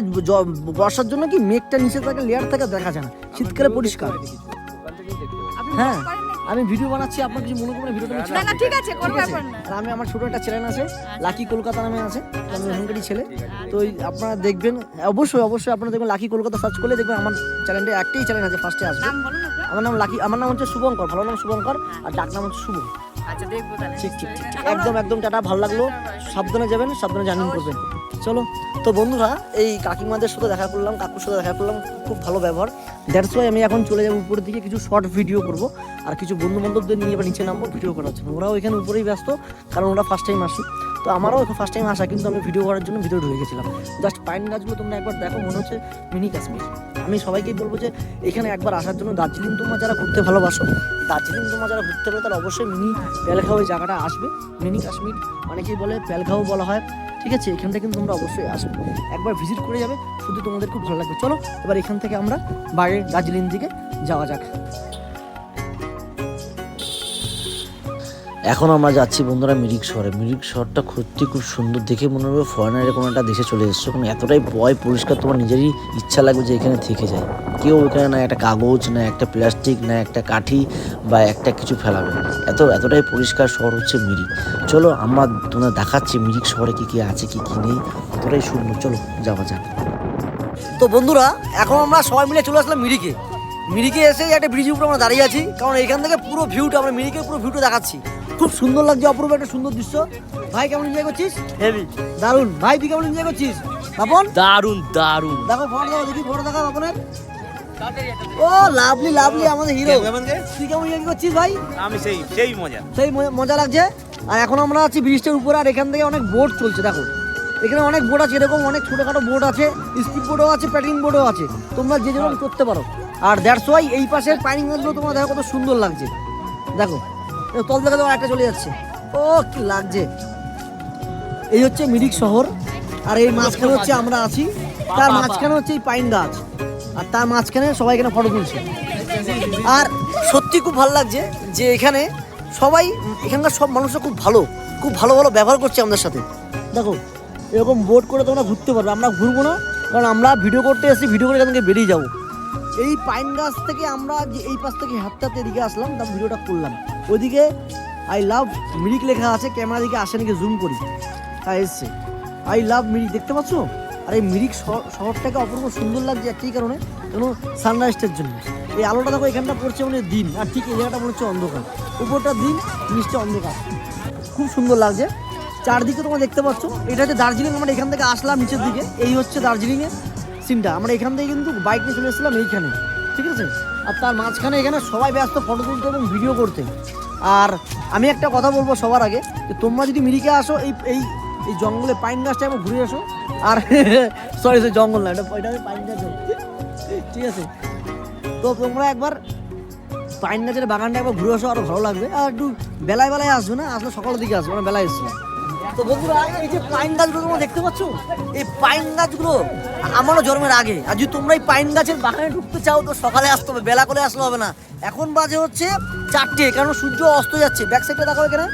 বর্ষার জন্য কি মেঘটা নিচে থাকে, লেয়ার থাকে, দেখা যায় না। শীতকালে পরিষ্কার। হ্যাঁ আমি ভিডিও বানাচ্ছি, আপনার কিছু মনে করবেন ভিডিওটা? না ঠিক আছে, কোনো ব্যাপার না। আর আমি আমার ছোট একটা চ্যানেল আছে, লাকি কলকাতা নামে আছে, আমি ওখানকারই ছেলে। তো আপনারা দেখবেন, অবশ্যই আপনারা দেখবেন, লাকি কলকাতা সার্চ করলে দেখবেন আমার চ্যানেলটা একটাই চ্যানেল আছে, ফার্স্টে আসবে। নাম বলুন আপনার? আমার নাম হচ্ছে শুভঙ্কর, ভালো নাম শুভঙ্কর, আর ডাক নাম হচ্ছে শুভ। আচ্ছা দেখবো তাহলে। ঠিক একদম টাটা, ভালো লাগলো। সাবধানে যাবেন, সাবধানে জার্নি করবেন। চলো তো বন্ধুরা, এই কাকিমাদের সাথে দেখা করলাম, কাকুর সাথে দেখা করলাম, খুব ভালো ব্যবহার। দ্যাটস ওয়াই আমি এখন চলে যাবো উপরের দিকে, কিছু শর্ট ভিডিও করব, আর কিছু বন্ধু বান্ধবদের নিয়ে এবার নিচে নামবো ভিডিও করার জন্য। ওরাও এখানে উপরেই ব্যস্ত, কারণ ওরা ফার্স্ট টাইম আসি। তো আমারও ফার্স্ট টাইম আসা, কিন্তু আমি ভিডিও করার জন্য ভিডিও ঢুকে গেছিলাম। জাস্ট পাইন গাছগুলো তোমরা একবার দেখো, মনে হচ্ছে মিনি কাশ্মীর। আমি সবাইকেই বলবো যে এখানে একবার আসার জন্য, দার্জিলিং তোমরা যারা ঘুরতে ভালোবাসো, তাহলে অবশ্যই মিনি প্যালগাঁও জায়গাটা আসবে। মিনি কাশ্মীর অনেকেই বলে, প্যালগাঁও বলা হয়, ঠিক আছে? এখানটা কিন্তু তোমরা অবশ্যই আসবে, একবার ভিজিট করে যাবে, শুধু তোমাদের খুব ভালো লাগবে। চলো এবার এখান থেকে আমরা বাইরে দার্জিলিং দিকে যাওয়া যাক। এখন আমরা যাচ্ছি বন্ধুরা মিরিক শহরে। মিরিক শহরটা সত্যি খুব সুন্দর, দেখে মনে হবে ফরেনারের কোনো একটা দেশে চলে এসছো, কারণ এতটাই পরিষ্কার, তোমার নিজেরই ইচ্ছা লাগবে যে এখানে থেকে যায়। কেউ এখানে না একটা কাগজ, না একটা প্লাস্টিক, না একটা কাঠি বা একটা কিছু ফেলাবে, এতটাই পরিষ্কার শহর হচ্ছে মিরিক। চলো আমরা তোমাদের দেখাচ্ছি মিরিক শহরে কী আছে কী নেই, এতটাই সুন্দর। চলো যাওয়া যাক। তো বন্ধুরা, এখন আমরা সবাই মিলে চলে আসলাম মিরিকে। মিরিকে এসে একটা ব্রিজের উপরে আমরা দাঁড়িয়ে আছি, কারণ এখান থেকে পুরো ভিউটা আমরা মিরিকের পুরো ভিউটা দেখাচ্ছি। খুব সুন্দর লাগছে, অপূর্ব একটা সুন্দর দৃশ্য। ভাই কেমন এনজয় করছিস? হেভি, দারুন। ভাই তুই কেমন এনজয় করছিস? বাপন দারুণ দারুণ। দেখো ফটো দেখো, দেখি ফটো দেখা বাপনের। ও লাভলি লাভলি আমাদের হিরো। তুই কেমন এনজয় করছিস ভাই? আমি সেই মজা। সেই মজা লাগছে। আর এখন আমরা আছি ব্রিজটার উপরে, আর এখান থেকে অনেক বোট চলছে। দেখো এখানে অনেক বোট আছে, এরকম অনেক ছোটোখাটো বোট আছে, স্পিড বোটও আছে, প্যাডলিং বোটও আছে, তোমরা যে যেরকম করতে পারো। আর দ্যাটস ওয়াই এই পাশের পাইনিং গাছগুলো তোমরা দেখো কত সুন্দর লাগছে। দেখো তল থেকে তোমার একটা চলে যাচ্ছে, ও কি লাগছে। এই হচ্ছে মিরিক শহর, আর এই মাঝখানে হচ্ছে আমরা আছি, তার মাঝখানে হচ্ছে এই পাইন গাছ, আর তার মাঝখানে সবাই এখানে ফটো তুলছে। আর সত্যি খুব ভালো লাগছে যে এখানে সবাই, এখানকার সব মানুষরা খুব ভালো, খুব ভালো ভালো ব্যবহার করছে আমাদের সাথে। দেখো এরকম বোট করে তোমরা ঘুরতে পারবে, আমরা ঘুরবো না, কারণ আমরা ভিডিও করতে এসেছি, ভিডিও করে এখান থেকে বেরিয়ে যাবো। এই পাইন গাছ থেকে আমরা যে এই পাশ থেকে হাঁটতে হাঁটতে এদিকে আসলাম, তার ভিডিওটা করলাম। ওইদিকে আই লাভ মিরিক লেখা আছে, ক্যামেরা দিকে আসে নাকি জুম করি, তা এসছে আই লাভ মিরিক, দেখতে পাচ্ছ? আর এই মিরিক শহরটাকে অপূর্ব সুন্দর লাগছে একটাই কারণে, কেন সানরাইজটার জন্য। এই আলোটা দেখো এখানটা পড়ছে মানে দিন, আর ঠিক এই জায়গাটা মনে হচ্ছে অন্ধকার, উপরটা দিন নিচটা অন্ধকার, খুব সুন্দর লাগছে। চারদিকে তোমরা দেখতে পাচ্ছ, এটা হচ্ছে দার্জিলিং। আমরা এখান থেকে আসলাম নিচের দিকে, এই হচ্ছে দার্জিলিংয়ের সিনটা। আমরা এখান থেকে কিন্তু বাইক নিয়ে চলে এসেছিলাম এইখানে, ঠিক আছে? আর তার মাঝখানে এখানে সবাই ব্যস্ত ফটো তুলতে এবং ভিডিও করতে। আর আমি একটা কথা বলবো সবার আগে, যে তোমরা যদি মিরিকে আসো, এই এই এই জঙ্গলে পাইন গাছটা একবার ঘুরে আসো। আর সরি জঙ্গল না, এটা পাইন গাছ, ঠিক আছে? তো তোমরা একবার পাইন গাছের বাগানটা একবার ঘুরে আসো, আরও ভালো লাগবে। আর একটু বেলায় বেলায় আসবে না, আসলে সকালের দিকে আসবে, আমরা বেলায় এসেছিলাম। তো বন্ধুরা এই যে পাইন গাছগুলো তোমরা দেখতে পাচ্ছ, এই পাইন গাছগুলো আমারও জন্মের আগে। আর যদি তোমরা এই পাইন গাছের বাগানে ঢুকতে চাও তো সকালে আসতে হবে, বেলা করে আসলে হবে না। এখন বাজে হচ্ছে 4টে, কারণ সূর্য অস্ত যাচ্ছে। ব্যাক সাইডটা দেখো এখানে,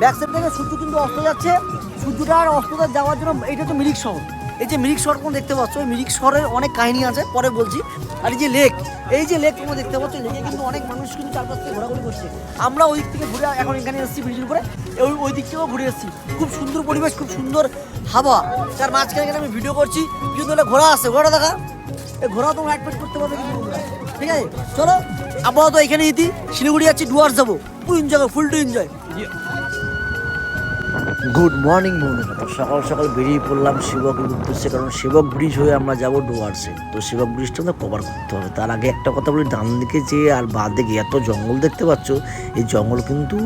ব্যাক সাইড থেকে সূর্য কিন্তু অস্ত যাচ্ছে। সূর্যটা আর অস্তটা যাওয়ার জন্য এইটা হচ্ছে মিরিক শহর। এই যে মিরিক শহর তোমরা দেখতে পাচ্ছ, এই মিরিক শহরের অনেক কাহিনী আছে, পরে বলছি। আর এই যে লেক, এই যে লেক তোমরা দেখতে পাচ্ছ, লেকে কিন্তু অনেক মানুষ কিন্তু চারপাশ থেকে ঘোরাঘুরি করছে। আমরা ওই দিক থেকে ঘুরে এখন এখানে এসেছি ব্রিজের উপরে, ওই দিক থেকেও ঘুরে এসেছি। খুব সুন্দর পরিবেশ, খুব সুন্দর হাওয়া, তার মাঝখানে এখানে আমি ভিডিও করছি। কিন্তু একটা ঘোড়া আছে, ঘোড়া দেখা, এই ঘোড়া তোমরা অ্যাডভাইস করতে পারবে কিন্তু, ঠিক আছে? চলো আপাতত এখানে ইতি, শিলিগুড়ি যাচ্ছি, ডুয়ার্স যাবো, পুরো enjoy, full to enjoy. Good morning বন্ধুরা, তো সকাল সকাল বেরিয়ে পড়লাম শিবকের উদ্দেশ্যে, কারণ শিবক ব্রিজ হয়ে আমরা যাব ডুয়ার্সে। তো শিবক ব্রিজটা আমাদের কভার করতে হবে। তার আগে একটা কথা বলি, ডান দিকে যে আর বাঁ দিকে এত জঙ্গল দেখতে পাচ্ছ, এই জঙ্গল কিন্তু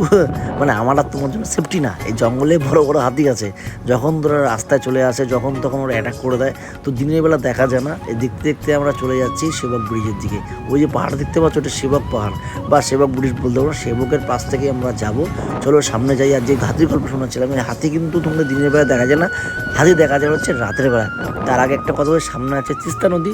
মানে আমার আর তোমার জন্য সেফটি না। এই জঙ্গলে বড় বড় হাতি আছে, যখন তোরা রাস্তায় চলে আসে যখন তখন ওরা অ্যাটাক করে দেয়। তো দিনের বেলা দেখা যায় না। এই দেখতে দেখতে আমরা চলে যাচ্ছি শিবক ব্রিজের দিকে। ওই যে পাহাড় দেখতে পাচ্ছ, ওটা শিবক পাহাড় বা শিবক ব্রিজ বলতে পারো। শিবকের পাশ থেকে আমরা যাব, চলো সামনে যাই। আর যে হাতির গল্প শোনাচ্ছিলাম, হাতি কিন্তু তোমরা দিনের বেলা দেখা যায় না, হাতি দেখা যায় হচ্ছে রাতের বেলা। তার আগে একটা কথা বলে, সামনে আছে তিস্তা নদী।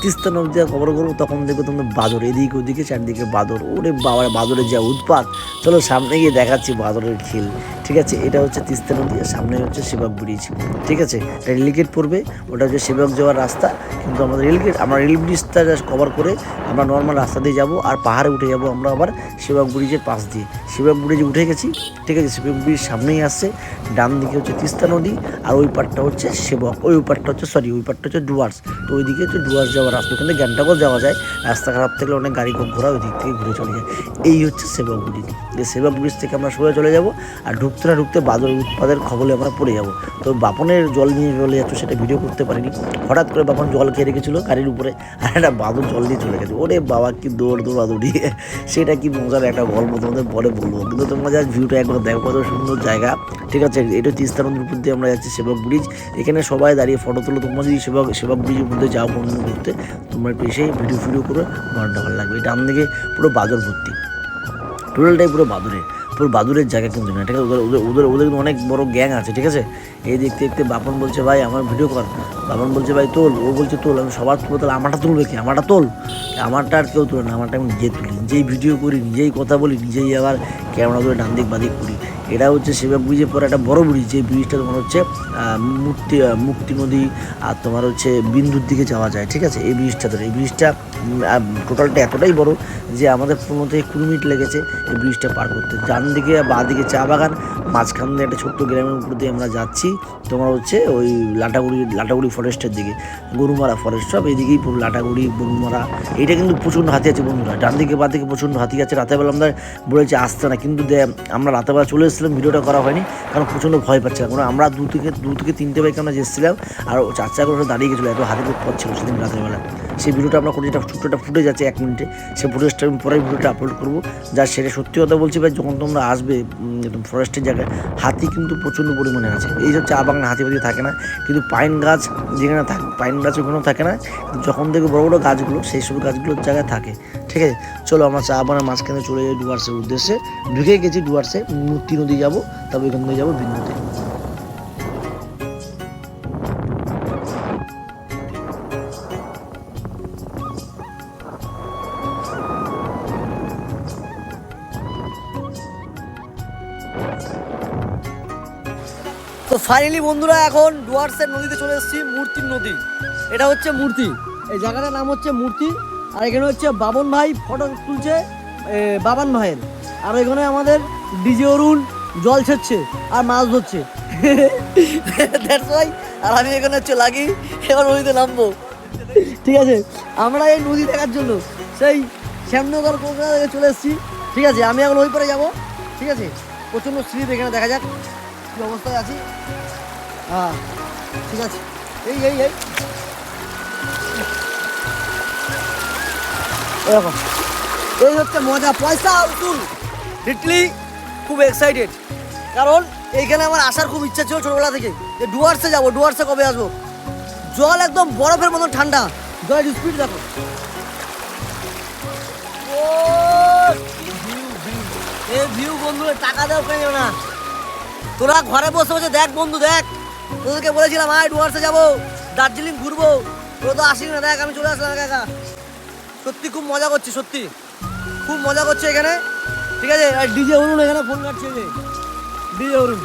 তিস্তা নদী কভার করবো, তখন দেখবো তোমরা বাদর, এদিকে ওদিকে চারদিকে বাদর। ওরে বাবা, বাদরের যা উৎপাত। চলো সামনে গিয়ে দেখাচ্ছি বাদরের খেল, ঠিক আছে? এটা হচ্ছে তিস্তা নদী, আর সামনে হচ্ছে শিবক ব্রিজ, ঠিক আছে? এটা রেলগেট পড়বে, ওটা হচ্ছে শিবক যাওয়ার রাস্তা। কিন্তু আমাদের রেলগেট, আমরা রেল ব্রিজটা কভার করে আমরা নর্মাল রাস্তা দিয়ে যাবো, আর পাহাড়ে উঠে যাবো আমরা আবার শিবক ব্রিজের পাশ দিয়ে। শিবক ব্রিজে উঠে গেছি, ঠিক আছে? শিবক ব্রিজ সামনেই আসছে, ডান দিকে হচ্ছে তিস্তা নদী, আর ওই পারটা হচ্ছে শিবক, ওই পারটা হচ্ছে ওই পারটা হচ্ছে ডুয়ার্স। তো ওই দিকে হচ্ছে ডুয়ার্স যাওয়ার রাস্তা, ওখানে গ্যাংটকও যাওয়া যায়, রাস্তা খারাপ থাকলে অনেক গাড়ি কম ঘোরা, ওই দিক থেকে ঘুরে চলে যায়। এই হচ্ছে শিবক ব্রিজ। এই শিবক ব্রিজ থেকে আমরা সোজা চলে যাব, আর ঢুকতে না ঢুকতে বাদর উৎপাদের খবরে আমরা পড়ে যাব। তো বাপনের জল নিয়ে চলে যাচ্ছ, সেটা ভিডিও করতে পারিনি। হঠাৎ করে বাপন জল খেয়ে রেখেছিলো গাড়ির উপরে, আর একটা বাদর জল দিয়ে চলে গেছে। ওরে বাবা, কি দৌড়াদৌড়ি, সেটা কি মজার একটা গল্প, তোমাদের পরে বলবো। কিন্তু তোমরা যা ভিউটা একবার দেখো, কত সুন্দর জায়গা, ঠিক আছে? এটা তিস্তা নদীর উপর দিয়ে আমরা যাচ্ছি শিবক ব্রিজ। এখানে সবাই দাঁড়িয়ে ফটো তোলো। তোমরা যদি শিবক ব্রিজের মধ্যে যাও বন্ধু করতে, তোমরা একটু এসে ভিডিও করে মনটা ভালো লাগবে। ডান দিকে পুরো বাদর ভর্তি, টোটালটাই পুরো বাদুরের জায়গা কিন্তু না, ঠিক আছে? ওদের কিন্তু অনেক বড় গ্যাং আছে, ঠিক আছে? এই দেখতে দেখতে বাপন বলছে ভাই আমার ভিডিও কর, বাপন বলছে ভাই তোল, ও বলছে তোল। আমি সবার তুলবো, তাহলে আমারটা তুলবে কি? আমারটা তোল। আমারটা আর কেউ তুলে না, আমারটা আমি নিজে তুলি, নিজেই ভিডিও করি, নিজেই কথা বলি, নিজেই আবার ক্যামেরা ধরে ডান দিক বাদিক করি। এটা হচ্ছে সেবা ব্রিজের পরে একটা বড় ব্রিজ, যে ব্রিজটা তোমার হচ্ছে মুক্তি নদী আর তোমার হচ্ছে বিন্দুর দিকে যাওয়া যায়, ঠিক আছে। এই ব্রিজটা ধরে, এই ব্রিজটা টোটালটা এতটাই বড় যে আমাদের 15 থেকে 20 মিনিট লেগেছে এই ব্রিজটা পার করতে। ডান দিকে বা দিকে চা বাগান, মাঝখান দিয়ে একটা ছোট্ট গ্রামের উপর দিয়ে আমরা যাচ্ছি তোমার হচ্ছে ওই লাটাগুড়ি ফরেস্টের দিকে, গরুমারা ফরেস্ট সব এইদিকেই পুরো লাটাগুড়ি গরুমারা। এটা কিন্তু প্রচণ্ড হাতি আছে বন্ধুরা, ডান দিকে বা দিকে প্রচণ্ড হাতি আছে। রাতেরবেলা আমরা বলেছি আসতে না, কিন্তু আমরা রাতেরবেলা চলে এসেছিলাম, ভিডিওটা করা হয়নি কারণ প্রচণ্ড ভয় পাচ্ছে। কারণ আমরা দু থেকে তিনটে বাইকে আমরা এসেছিলাম আর চারচাগুলো দাঁড়িয়ে গেছিলো, এত হাতির পথ ছিল সেদিন রাতেরবেলা। সেই ভিডিওটা আমরা করে, যেটা ছোট্ট একটা ফুটেজ আছে 1 মিনিটে, সেই ফুটেজটা আমি পরে ভিডিওটা আপলোড করবো। যা সেটা সত্যি কথা বলছি ভাই, যখন তোমরা আসবে ফরেস্টের জায়গায় হাতি কিন্তু প্রচণ্ড পরিমাণে আছে। এই যে চা বাগানে হাতি থাকে না, কিন্তু পাইন গাছ যেখানে থাকে, পাইন গাছ ওখানেও থাকে না, যখন দেখবে বড় বড় গাছগুলো সেই সব গাছগুলোর জায়গায় থাকে, ঠিক আছে। চলো আমরা চা বাগানের মাঝখানে চলে যাই ডুয়ার্সের উদ্দেশ্যে। ঢুকে গেছি ডুয়ার্সে, মূর্তি নদী যাবো, তারপর এখান থেকে যাবো বিন্দুতে। তো ফাইনালি বন্ধুরা এখন ডুয়ার্সের নদীতে চলে এসেছি, মূর্তির নদী। এটা হচ্ছে মূর্তি, এই জায়গাটার নাম হচ্ছে মূর্তি। আর এখানে হচ্ছে বাবন ভাই ফটো তুলছে বাবান ভাইয়ের, আর এখানে আমাদের ডিজে অরুণ জল ছেড়ছে আর মাছ ধরছে। আর আমি এখানে হচ্ছে লাগি, এবার নদীতে নামবো, ঠিক আছে। আমরা এই নদী দেখার জন্য সেই শ্যামনগর কলকাতা থেকে চলে এসেছি, ঠিক আছে। আমি এখন ওই পারে যাবো, ঠিক আছে। প্রচণ্ড স্লিপ, এখানে দেখা যাক কি অবস্থায় আছি। হ্যাঁ ঠিক আছে, এই এরকম এই হচ্ছে মজা, পয়সা উসুল। লিটলি খুব এক্সাইটেড, কারণ এইখানে আমার আসার খুব ইচ্ছা ছিল ছোটবেলা থেকে, যে ডুয়ার্সে যাবো। ডুয়ার্সে কবে আসবো? জল একদম বরফের মতন ঠান্ডা, জলের স্পিড দেখো। এই ভিউ বন্ধুরা টাকা দেওয়া কেন না, তোরা ঘরে বসে বসে দেখ বন্ধু, দেখ। তোদেরকে বলেছিলাম আয় ডুয়ার্সে যাবো, দার্জিলিং ঘুরবো, তোরা তো আসিস না। দেখ আমি চলে আসলাম একা একা। সত্যি খুব মজা করছি, সত্যি খুব মজা করছে এখানে, ঠিক আছে। আর ডিজে অরুণ এখানে ফোন কাটছে, যে ডিজে অরুণ,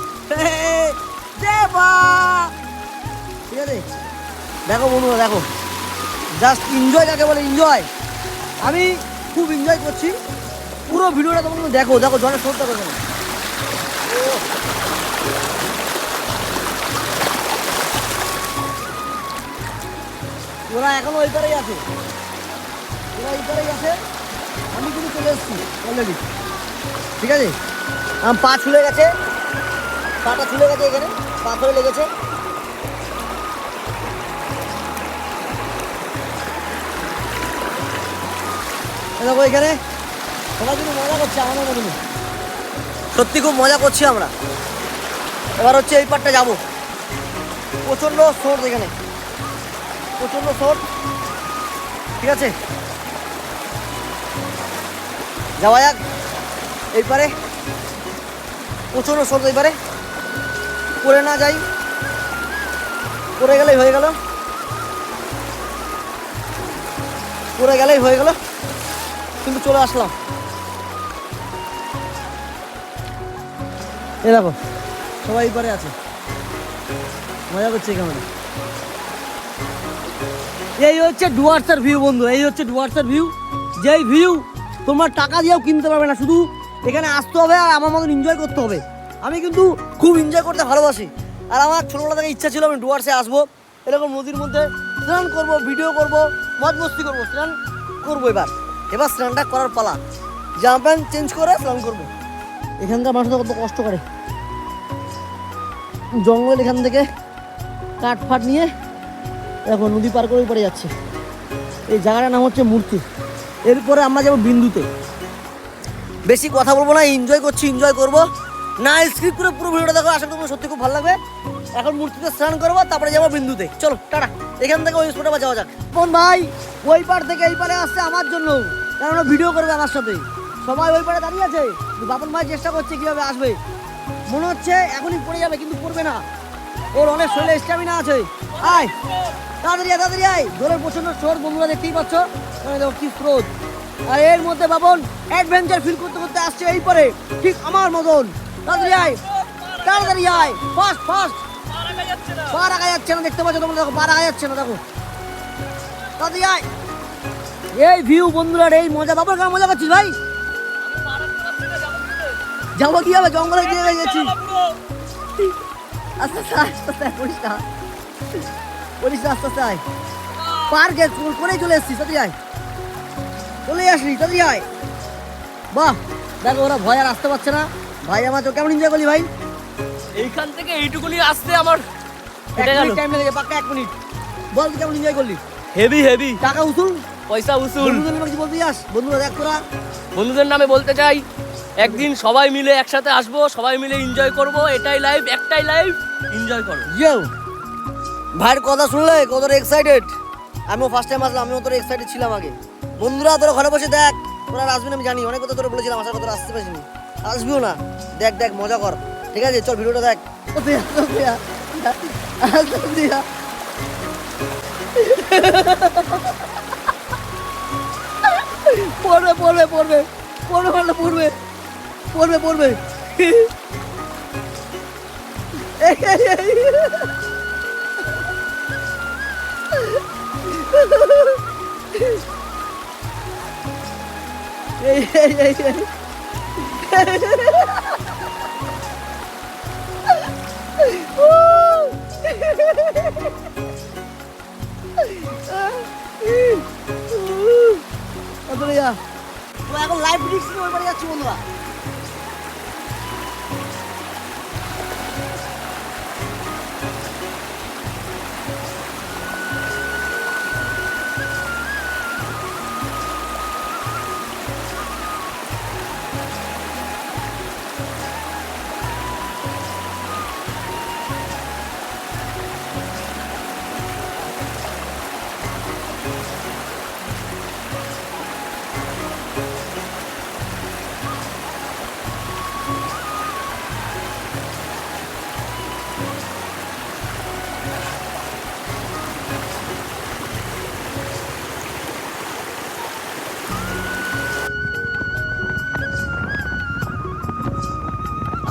ঠিক আছে। দেখো বন্ধুরা, দেখো জাস্ট এনজয় যাকে বলে, এনজয়। আমি খুব এনজয় করছি, পুরো ভিডিওটা তোমাকে দেখো। দেখো জলের স্রোতটা দেখো, ওরা এখনো ওই পারেই আছে, ওরা এই পারেই আছে। আমি কিন্তু চলে এসেছি অলরেডি, ঠিক আছে। আমার পা ছুলে গেছে, পাটা ছুলে গেছে, এখানে পাথরে লেগেছে। দেখো এখানে সবাই কিন্তু মজা করছে, আমাদের মতন সত্যি খুব মজা করছি আমরা। এবার হচ্ছে এই পারটা যাবো, প্রচণ্ড স্রোত এখানে, প্রচণ্ড স্রোত, ঠিক আছে। যাওয়া যাক এই পারে, প্রচণ্ড স্রোত এই পারে। পড়ে না যাই, পড়ে গেলেই হয়ে গেল, পড়ে গেলেই হয়ে গেল, কিন্তু চলে আসলাম। এ দেখো সবাই এই পারে আছে, মজা করছে এখানে। এই হচ্ছে ডুয়ার্সের ভিউ বন্ধু, এই হচ্ছে ডুয়ার্সের ভিউ। যেই ভিউ তোমরা টাকা দিয়েও কিনতে পারবে না, শুধু এখানে আসতে হবে আর আমার মতন এনজয় করতে হবে। আমি কিন্তু খুব এনজয় করতে ভালোবাসি, আর আমার ছোটোবেলা থেকে ইচ্ছা ছিল আমি ডুয়ার্সে আসবো, এরকম নদীর মধ্যে স্নান করবো, ভিডিও করবো, মজ মস্তি করবো, স্নান করবো। এবার স্নানটা করার পালা, জামা প্যান্ট চেঞ্জ করে স্নান করবো। এখানকার মানুষরা কত কষ্ট করে, জঙ্গল এখান থেকে কাঠ ফাট নিয়ে দেখো নদী পার করে পড়ে যাচ্ছে। এই জায়গাটার নাম হচ্ছে মূর্তি। এরপরে আমরা যাবো বিন্দুতে। বেশি কথা বলবো না, এনজয় করছি, এনজয় করবো না। স্ক্রিপ্ট করে পুরো ভিডিওটা দেখো, আশা করি তোমার সত্যি খুব ভালো লাগবে। এখন মূর্তিতে স্নান করবো, তারপরে যাবো বিন্দুতে। চলো টাটা, এখান থেকে ওই স্পটে যাওয়া যাক। কোন ভাই ওই পার থেকে এই পারে আসছে আমার জন্য, কারণ ভিডিও করবে আমার সাথে। সবাই ওই পারে দাঁড়িয়ে আছে, বাপন ভাই চেষ্টা করছে কীভাবে আসবে। মনে হচ্ছে এখনই পড়ে যাবে, কিন্তু পড়বে না, ওর অনেক শরীরে স্ট্যামিনা আছে। আয় তাড়াতাড়ি আয়, জোরের প্রচন্ড স্রোত বন্ধুরা, দেখতেই পাচ্ছ দেখো কি স্রোত। আর এর মধ্যে বাবন অ্যাডভেঞ্চার ফিল করতে করতে আসছে এই পারে, ঠিক আমার মতন। তাড়াতাড়ি আয়, তাড়াতাড়ি আয়, ফাস্ট ফাস্ট। পা রাখা যাচ্ছে না, দেখতে পাচ্ছ তোমরা, দেখো পা রাখা যাচ্ছে না, দেখো তাড়াতাড়ি আয়। এই ভিউ বন্ধুরা, এই মজা, বাবার কেমন মজা করছিস ভাই? যাবো কি হবে, জঙ্গলে দিয়ে গেছি। আস্তে আস্তে আস্তে আস্তে করিস না, করিস না, আস্তে আস্তে আয়। পার্কে করেই চলে এসছিস, তাড়াতাড়ি আয়, চলে আসলি, তাড়াতাড়ি আয়। বাহ, দেখো ওরা ভয় আর আসতে পারছে না। ভাই আমার তো কেমন এনজয় করলি ভাই? এইখান থেকে এইটুকুনি আসতে আমার এক মিনিট টাইম লেগে, পাক্কা 1 মিনিট। বল তুই কেমন এনজয় করলি? হেভি হেভি, টাকা উসুল, পয়সা উসুল। বন্ধুদের নামে কিছু বলতে যাস? বন্ধুরা দেখ তোরা, বন্ধুদের নামে বলতে চাই, একদিন সবাই মিলে একসাথে আসবো, সবাই মিলে এনজয় করব। এটাই লাইফ, একটাই লাইফ, এনজয় করো। ইয়ো ভাইয়ের কথা শুনলে কতটা এক্সাইটেড। আমিও ফার্স্ট টাইম আসলাম, আমিও তোরা এক্সাইটেড ছিলাম আগে। বন্ধুরা তোরা ঘরে বসে দেখ, তোরা আসবি না আমি জানি, অনেক কথা তোরা বলেছিলাম আসার কথা, আসতে পারিনি, আসবিও না। দেখ দেখ, মজা কর, ঠিক আছে? চল ভিডিওটা দেখ। পড়বে পড়বে পড়বে পড়বে পড়বে পড়বে পড়বে পড়বে। এখন লাইভ রিক্স নিয়ে ওই বাড়ি যাচ্ছি বন্ধুরা।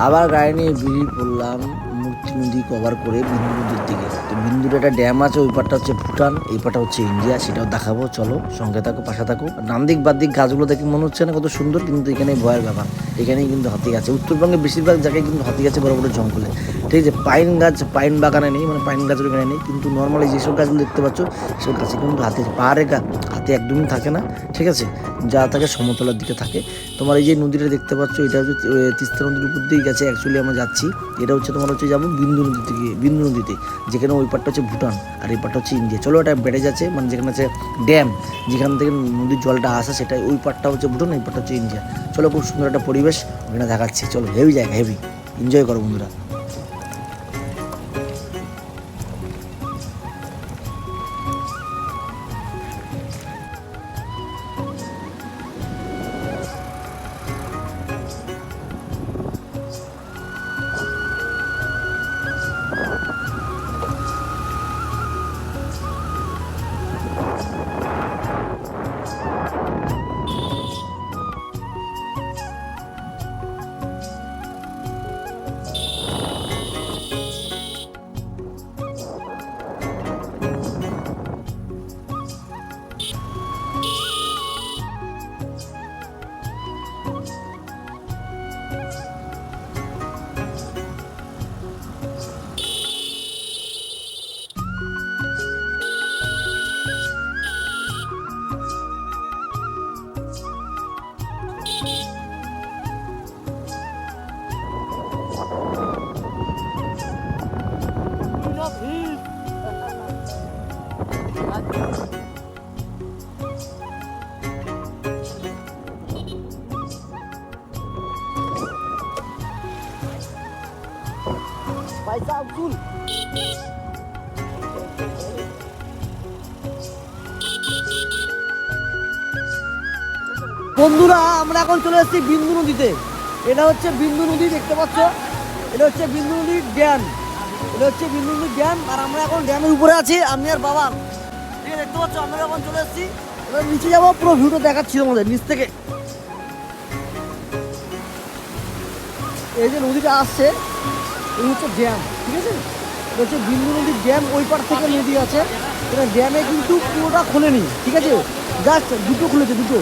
আবার গাড়ি নিয়ে বেরিয়ে পড়লাম মূর্তি নদী কভার করে বিন্দু নদীর দিকে। তো বিন্দুর একটা ড্যাম আছে, ওই পারটা হচ্ছে ভুটান, এই পারটা হচ্ছে ইন্ডিয়া, সেটাও দেখাবো। চলো সঙ্গে থাকো, পাশে থাকো। ডান দিক বাদ দিক গাছগুলো দেখে মনে হচ্ছে না কত সুন্দর, কিন্তু এখানে ভয়ের ব্যাপার, এখানেই কিন্তু হাতি আছে। উত্তরবঙ্গে বেশিরভাগ জায়গায় কিন্তু হাতি আছে বড় বড় জঙ্গলে, ঠিক আছে? পাইন গাছ, পাইন বাগানে নেই, মানে পাইন গাছের এখানে নেই, কিন্তু নর্মালি যেসব গাছগুলো দেখতে পাচ্ছ সেসব গাছে কিন্তু হাতি আছে। পাহাড়ে হাতি একদমই থাকে না, ঠিক আছে? যা থাকে সমতলের দিকে থাকে। তোমার এই যে নদীটা দেখতে পাচ্ছ, এটা হচ্ছে তিস্তা নদীর উপর দিকে গেছে। অ্যাকচুয়ালি আমরা যাচ্ছি, এটা হচ্ছে তোমার হচ্ছে যাবো বিন্দু নদী থেকে, বিন্দু নদীতে, যেখানে ওই পারটা হচ্ছে ভুটান আর এই পারটা হচ্ছে ইন্ডিয়া। চলো, এটা বেড়ে যাচ্ছে, মানে যেখানে আছে ড্যাম, যেখান থেকে নদীর জলটা আসে, সেটা ওই পারটা হচ্ছে ভুটান, এই পারটা হচ্ছে ইন্ডিয়া। চলো, খুব সুন্দর একটা পরিবেশ ওখানে দেখাচ্ছি। চলো, হেভি জায়গা, হেভি এনজয় করো বন্ধুরা। পয়সা উসুল। বন্ধুরা, আমরা এখন চলে এসেছি বিন্দু নদীতে। এটা হচ্ছে বিন্দু নদী, দেখতে পাচ্ছ? এটা হচ্ছে বিন্দু নদীর ড্যাম, এটা হচ্ছে বিন্দু নদীর ড্যাম। আর আমরা এখন ড্যামের উপরে আছি, আমি আর বাবা, ঠিক আছে? দেখতে পাচ্ছ, আমরা এখন চলে এসেছি। এবার নিচে যাবো, পুরো ভিউটা দেখাচ্ছি আমাদের নিচ থেকে। এই যে নদীটা আসছে এই হচ্ছে ড্যাম, ঠিক আছে? এটা হচ্ছে বিন্দু নদীর ড্যাম, ওই পার থেকে নদী আছে। এটা ড্যামে কিন্তু পুরোটা খোলেনি, ঠিক আছে? জাস্ট দুটো খুলেছে, দুটো,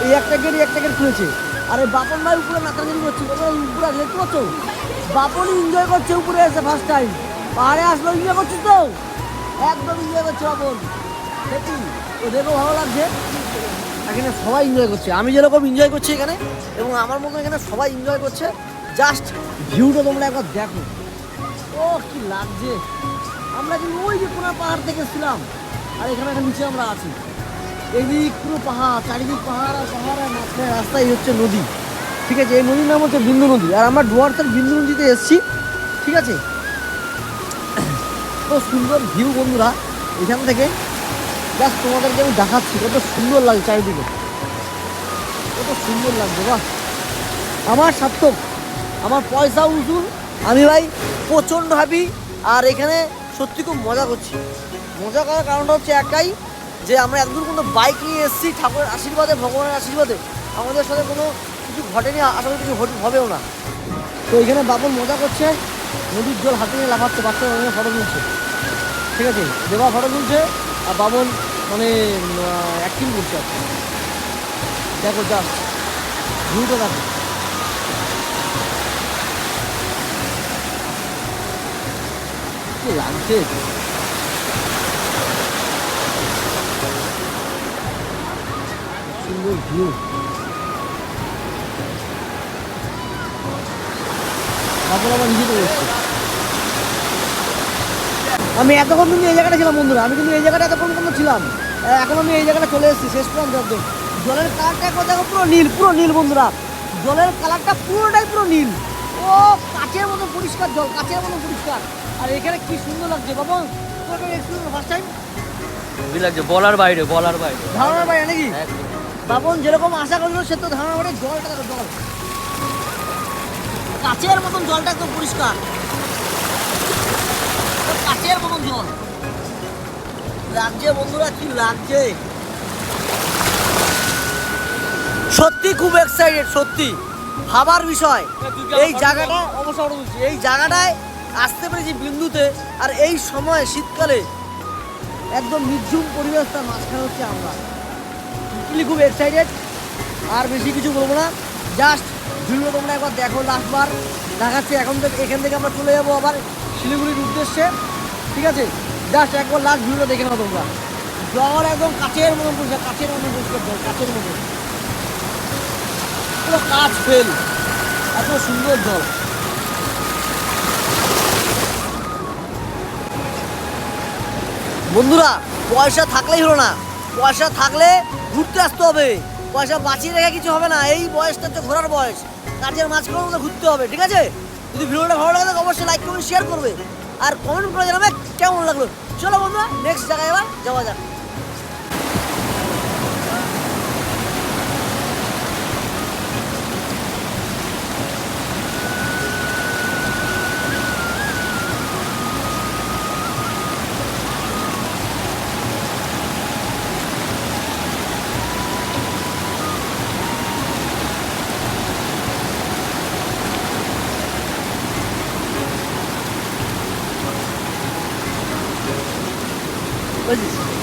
এই একটা গেট খুলেছে। আর এই বাপন ভাই উপরে নাচানাচি করছে, উপরে দেখতে পাচ্ছ? বাপনই এনজয় করছে, উপরে এসে ফার্স্ট টাইম পাহাড়ে আসলো, এনজয় করছিস তো? একদম এনজয় করছে বাপন, দেখি ও দেখো ভালো লাগছে। এখানে সবাই এনজয় করছে, আমি যেরকম এনজয় করছি এখানে, এবং আমার মতো এখানে সবাই এনজয় করছে। জাস্ট ভিউটা তোমরা একবার দেখো, ও কি লাগছে। আমরা কিন্তু ওই যে কোনা পাহাড় থেকে ছিলাম, আর এখানে একটা নিচে আমরা আছি। এইদিক পুরো পাহাড়, চারিদিক পাহাড় আর পাহাড়, আর মাঝখানে রাস্তায় হচ্ছে নদী, ঠিক আছে? এই নদীর নাম হচ্ছে বিন্দু নদী, আর আমরা ডুয়ার্সের বিন্দু নদীতে এসেছি, ঠিক আছে? তো সুন্দর ভিউ বন্ধুরা, এখান থেকে জাস্ট তোমাদেরকে আমি দেখাচ্ছি কত সুন্দর লাগছে চারিদিকে, কত সুন্দর লাগছে। বাহ, আমার সার্থক, আমার পয়সা উসুল, আমি ভাই প্রচণ্ড হ্যাপি। আর এখানে সত্যি খুব মজা করছি। মজা করার কারণটা হচ্ছে একটাই, যে আমরা একদূর কোনো বাইক নিয়ে এসেছি, ঠাকুরের আশীর্বাদে, ভগবানের আশীর্বাদে আমাদের সাথে কোনো কিছু ঘটেনি, আশা করি কিছু হবেও না। তো এখানে বাপন মজা করছে, নদীর জল হাতে নিয়ে লাফাচ্ছে, বাচ্চারা ওখানে ফটো তুলছে, ঠিক আছে? দেবা ফটো তুলছে আর বাবন মানে অ্যাক্টিং করছে আর কি। দেখো জাস্ট ভিউটা দেখো, কি লাগছে। সুন্দর ভিউ, তারপর আবার নিজেতে বসছে। আমি এতক্ষণ কিন্তু এই জায়গাটা ছিলাম বন্ধুরা, আমি কিন্তু এই জায়গাটা এতক্ষণ কিন্তু ছিলাম, এখন আমি এই জায়গাটা চলে এসেছি শেষ প্রান্ত একদম। জলের কালারটা একবার দেখো, পুরো নীল, পুরো নীল বন্ধুরা, জলের কালারটা পুরোটাই পুরো নীল। ও কাচের মতো পরিষ্কার জল, কাচের মতো পরিষ্কার। আর এখানে কি সুন্দর লাগছে বাবা, তোর এক্সপিরিয়েন্স ফার্স্ট টাইম হেভি লাগছে, বলার বাইরে, বলার বাইরে। ধারণার বাইরে নাকি? একদম। বাবন যেরকম আশা করছিল সে তো ধারণার বাইরে। জলটা দেখো, জল কাচের মতন, জলটা একদম পরিষ্কার, কাচের মতন জল লাগছে বন্ধুরা, কি লাগছে সত্যি, খুব এক্সাইটেড সত্যি, ভাবার বিষয়। এই জায়গাটা অবসর বলছি, এই জায়গাটায় আসতে পেরেছি বিন্দুতে, আর এই সময় শীতকালে একদম নির্ঝুম পরিবেশটা মাঝখানে হচ্ছে আমরা, খুব এক্সাইটেড। আর বেশি কিছু বলবো না, জাস্ট ভিডিও তোমরা একবার দেখো, লাস্টবার দেখাচ্ছি। এখান থেকে আমরা চলে যাবো আবার শিলিগুড়ির উদ্দেশ্যে, ঠিক আছে? জাস্ট একবার লাস্ট ভিডিওটা দেখে নাও তোমরা। জল একদম কাচের মতন পরিষ্কার, কাচের মতন পরিষ্কার জল, কাচের মতন, পুরো কাচ ফেল, এত সুন্দর জল। বন্ধুরা পয়সা থাকলেই হলো না, পয়সা থাকলে ঘুরতে আসতে হবে, পয়সা বাঁচিয়ে রেখে কিছু হবে না। এই বয়সটা হচ্ছে ঘোরার বয়স, কাজের মাঝখানে মধ্যে ঘুরতে হবে, ঠিক আছে? যদি ভিডিওটা ভালো লাগে অবশ্যই লাইক করবে, শেয়ার করবে, আর কমেন্ট করে জানাবে কেমন লাগলো। চলো বন্ধুরা নেক্সট জায়গায় এবার যাওয়া যাক। বুঝেছিস?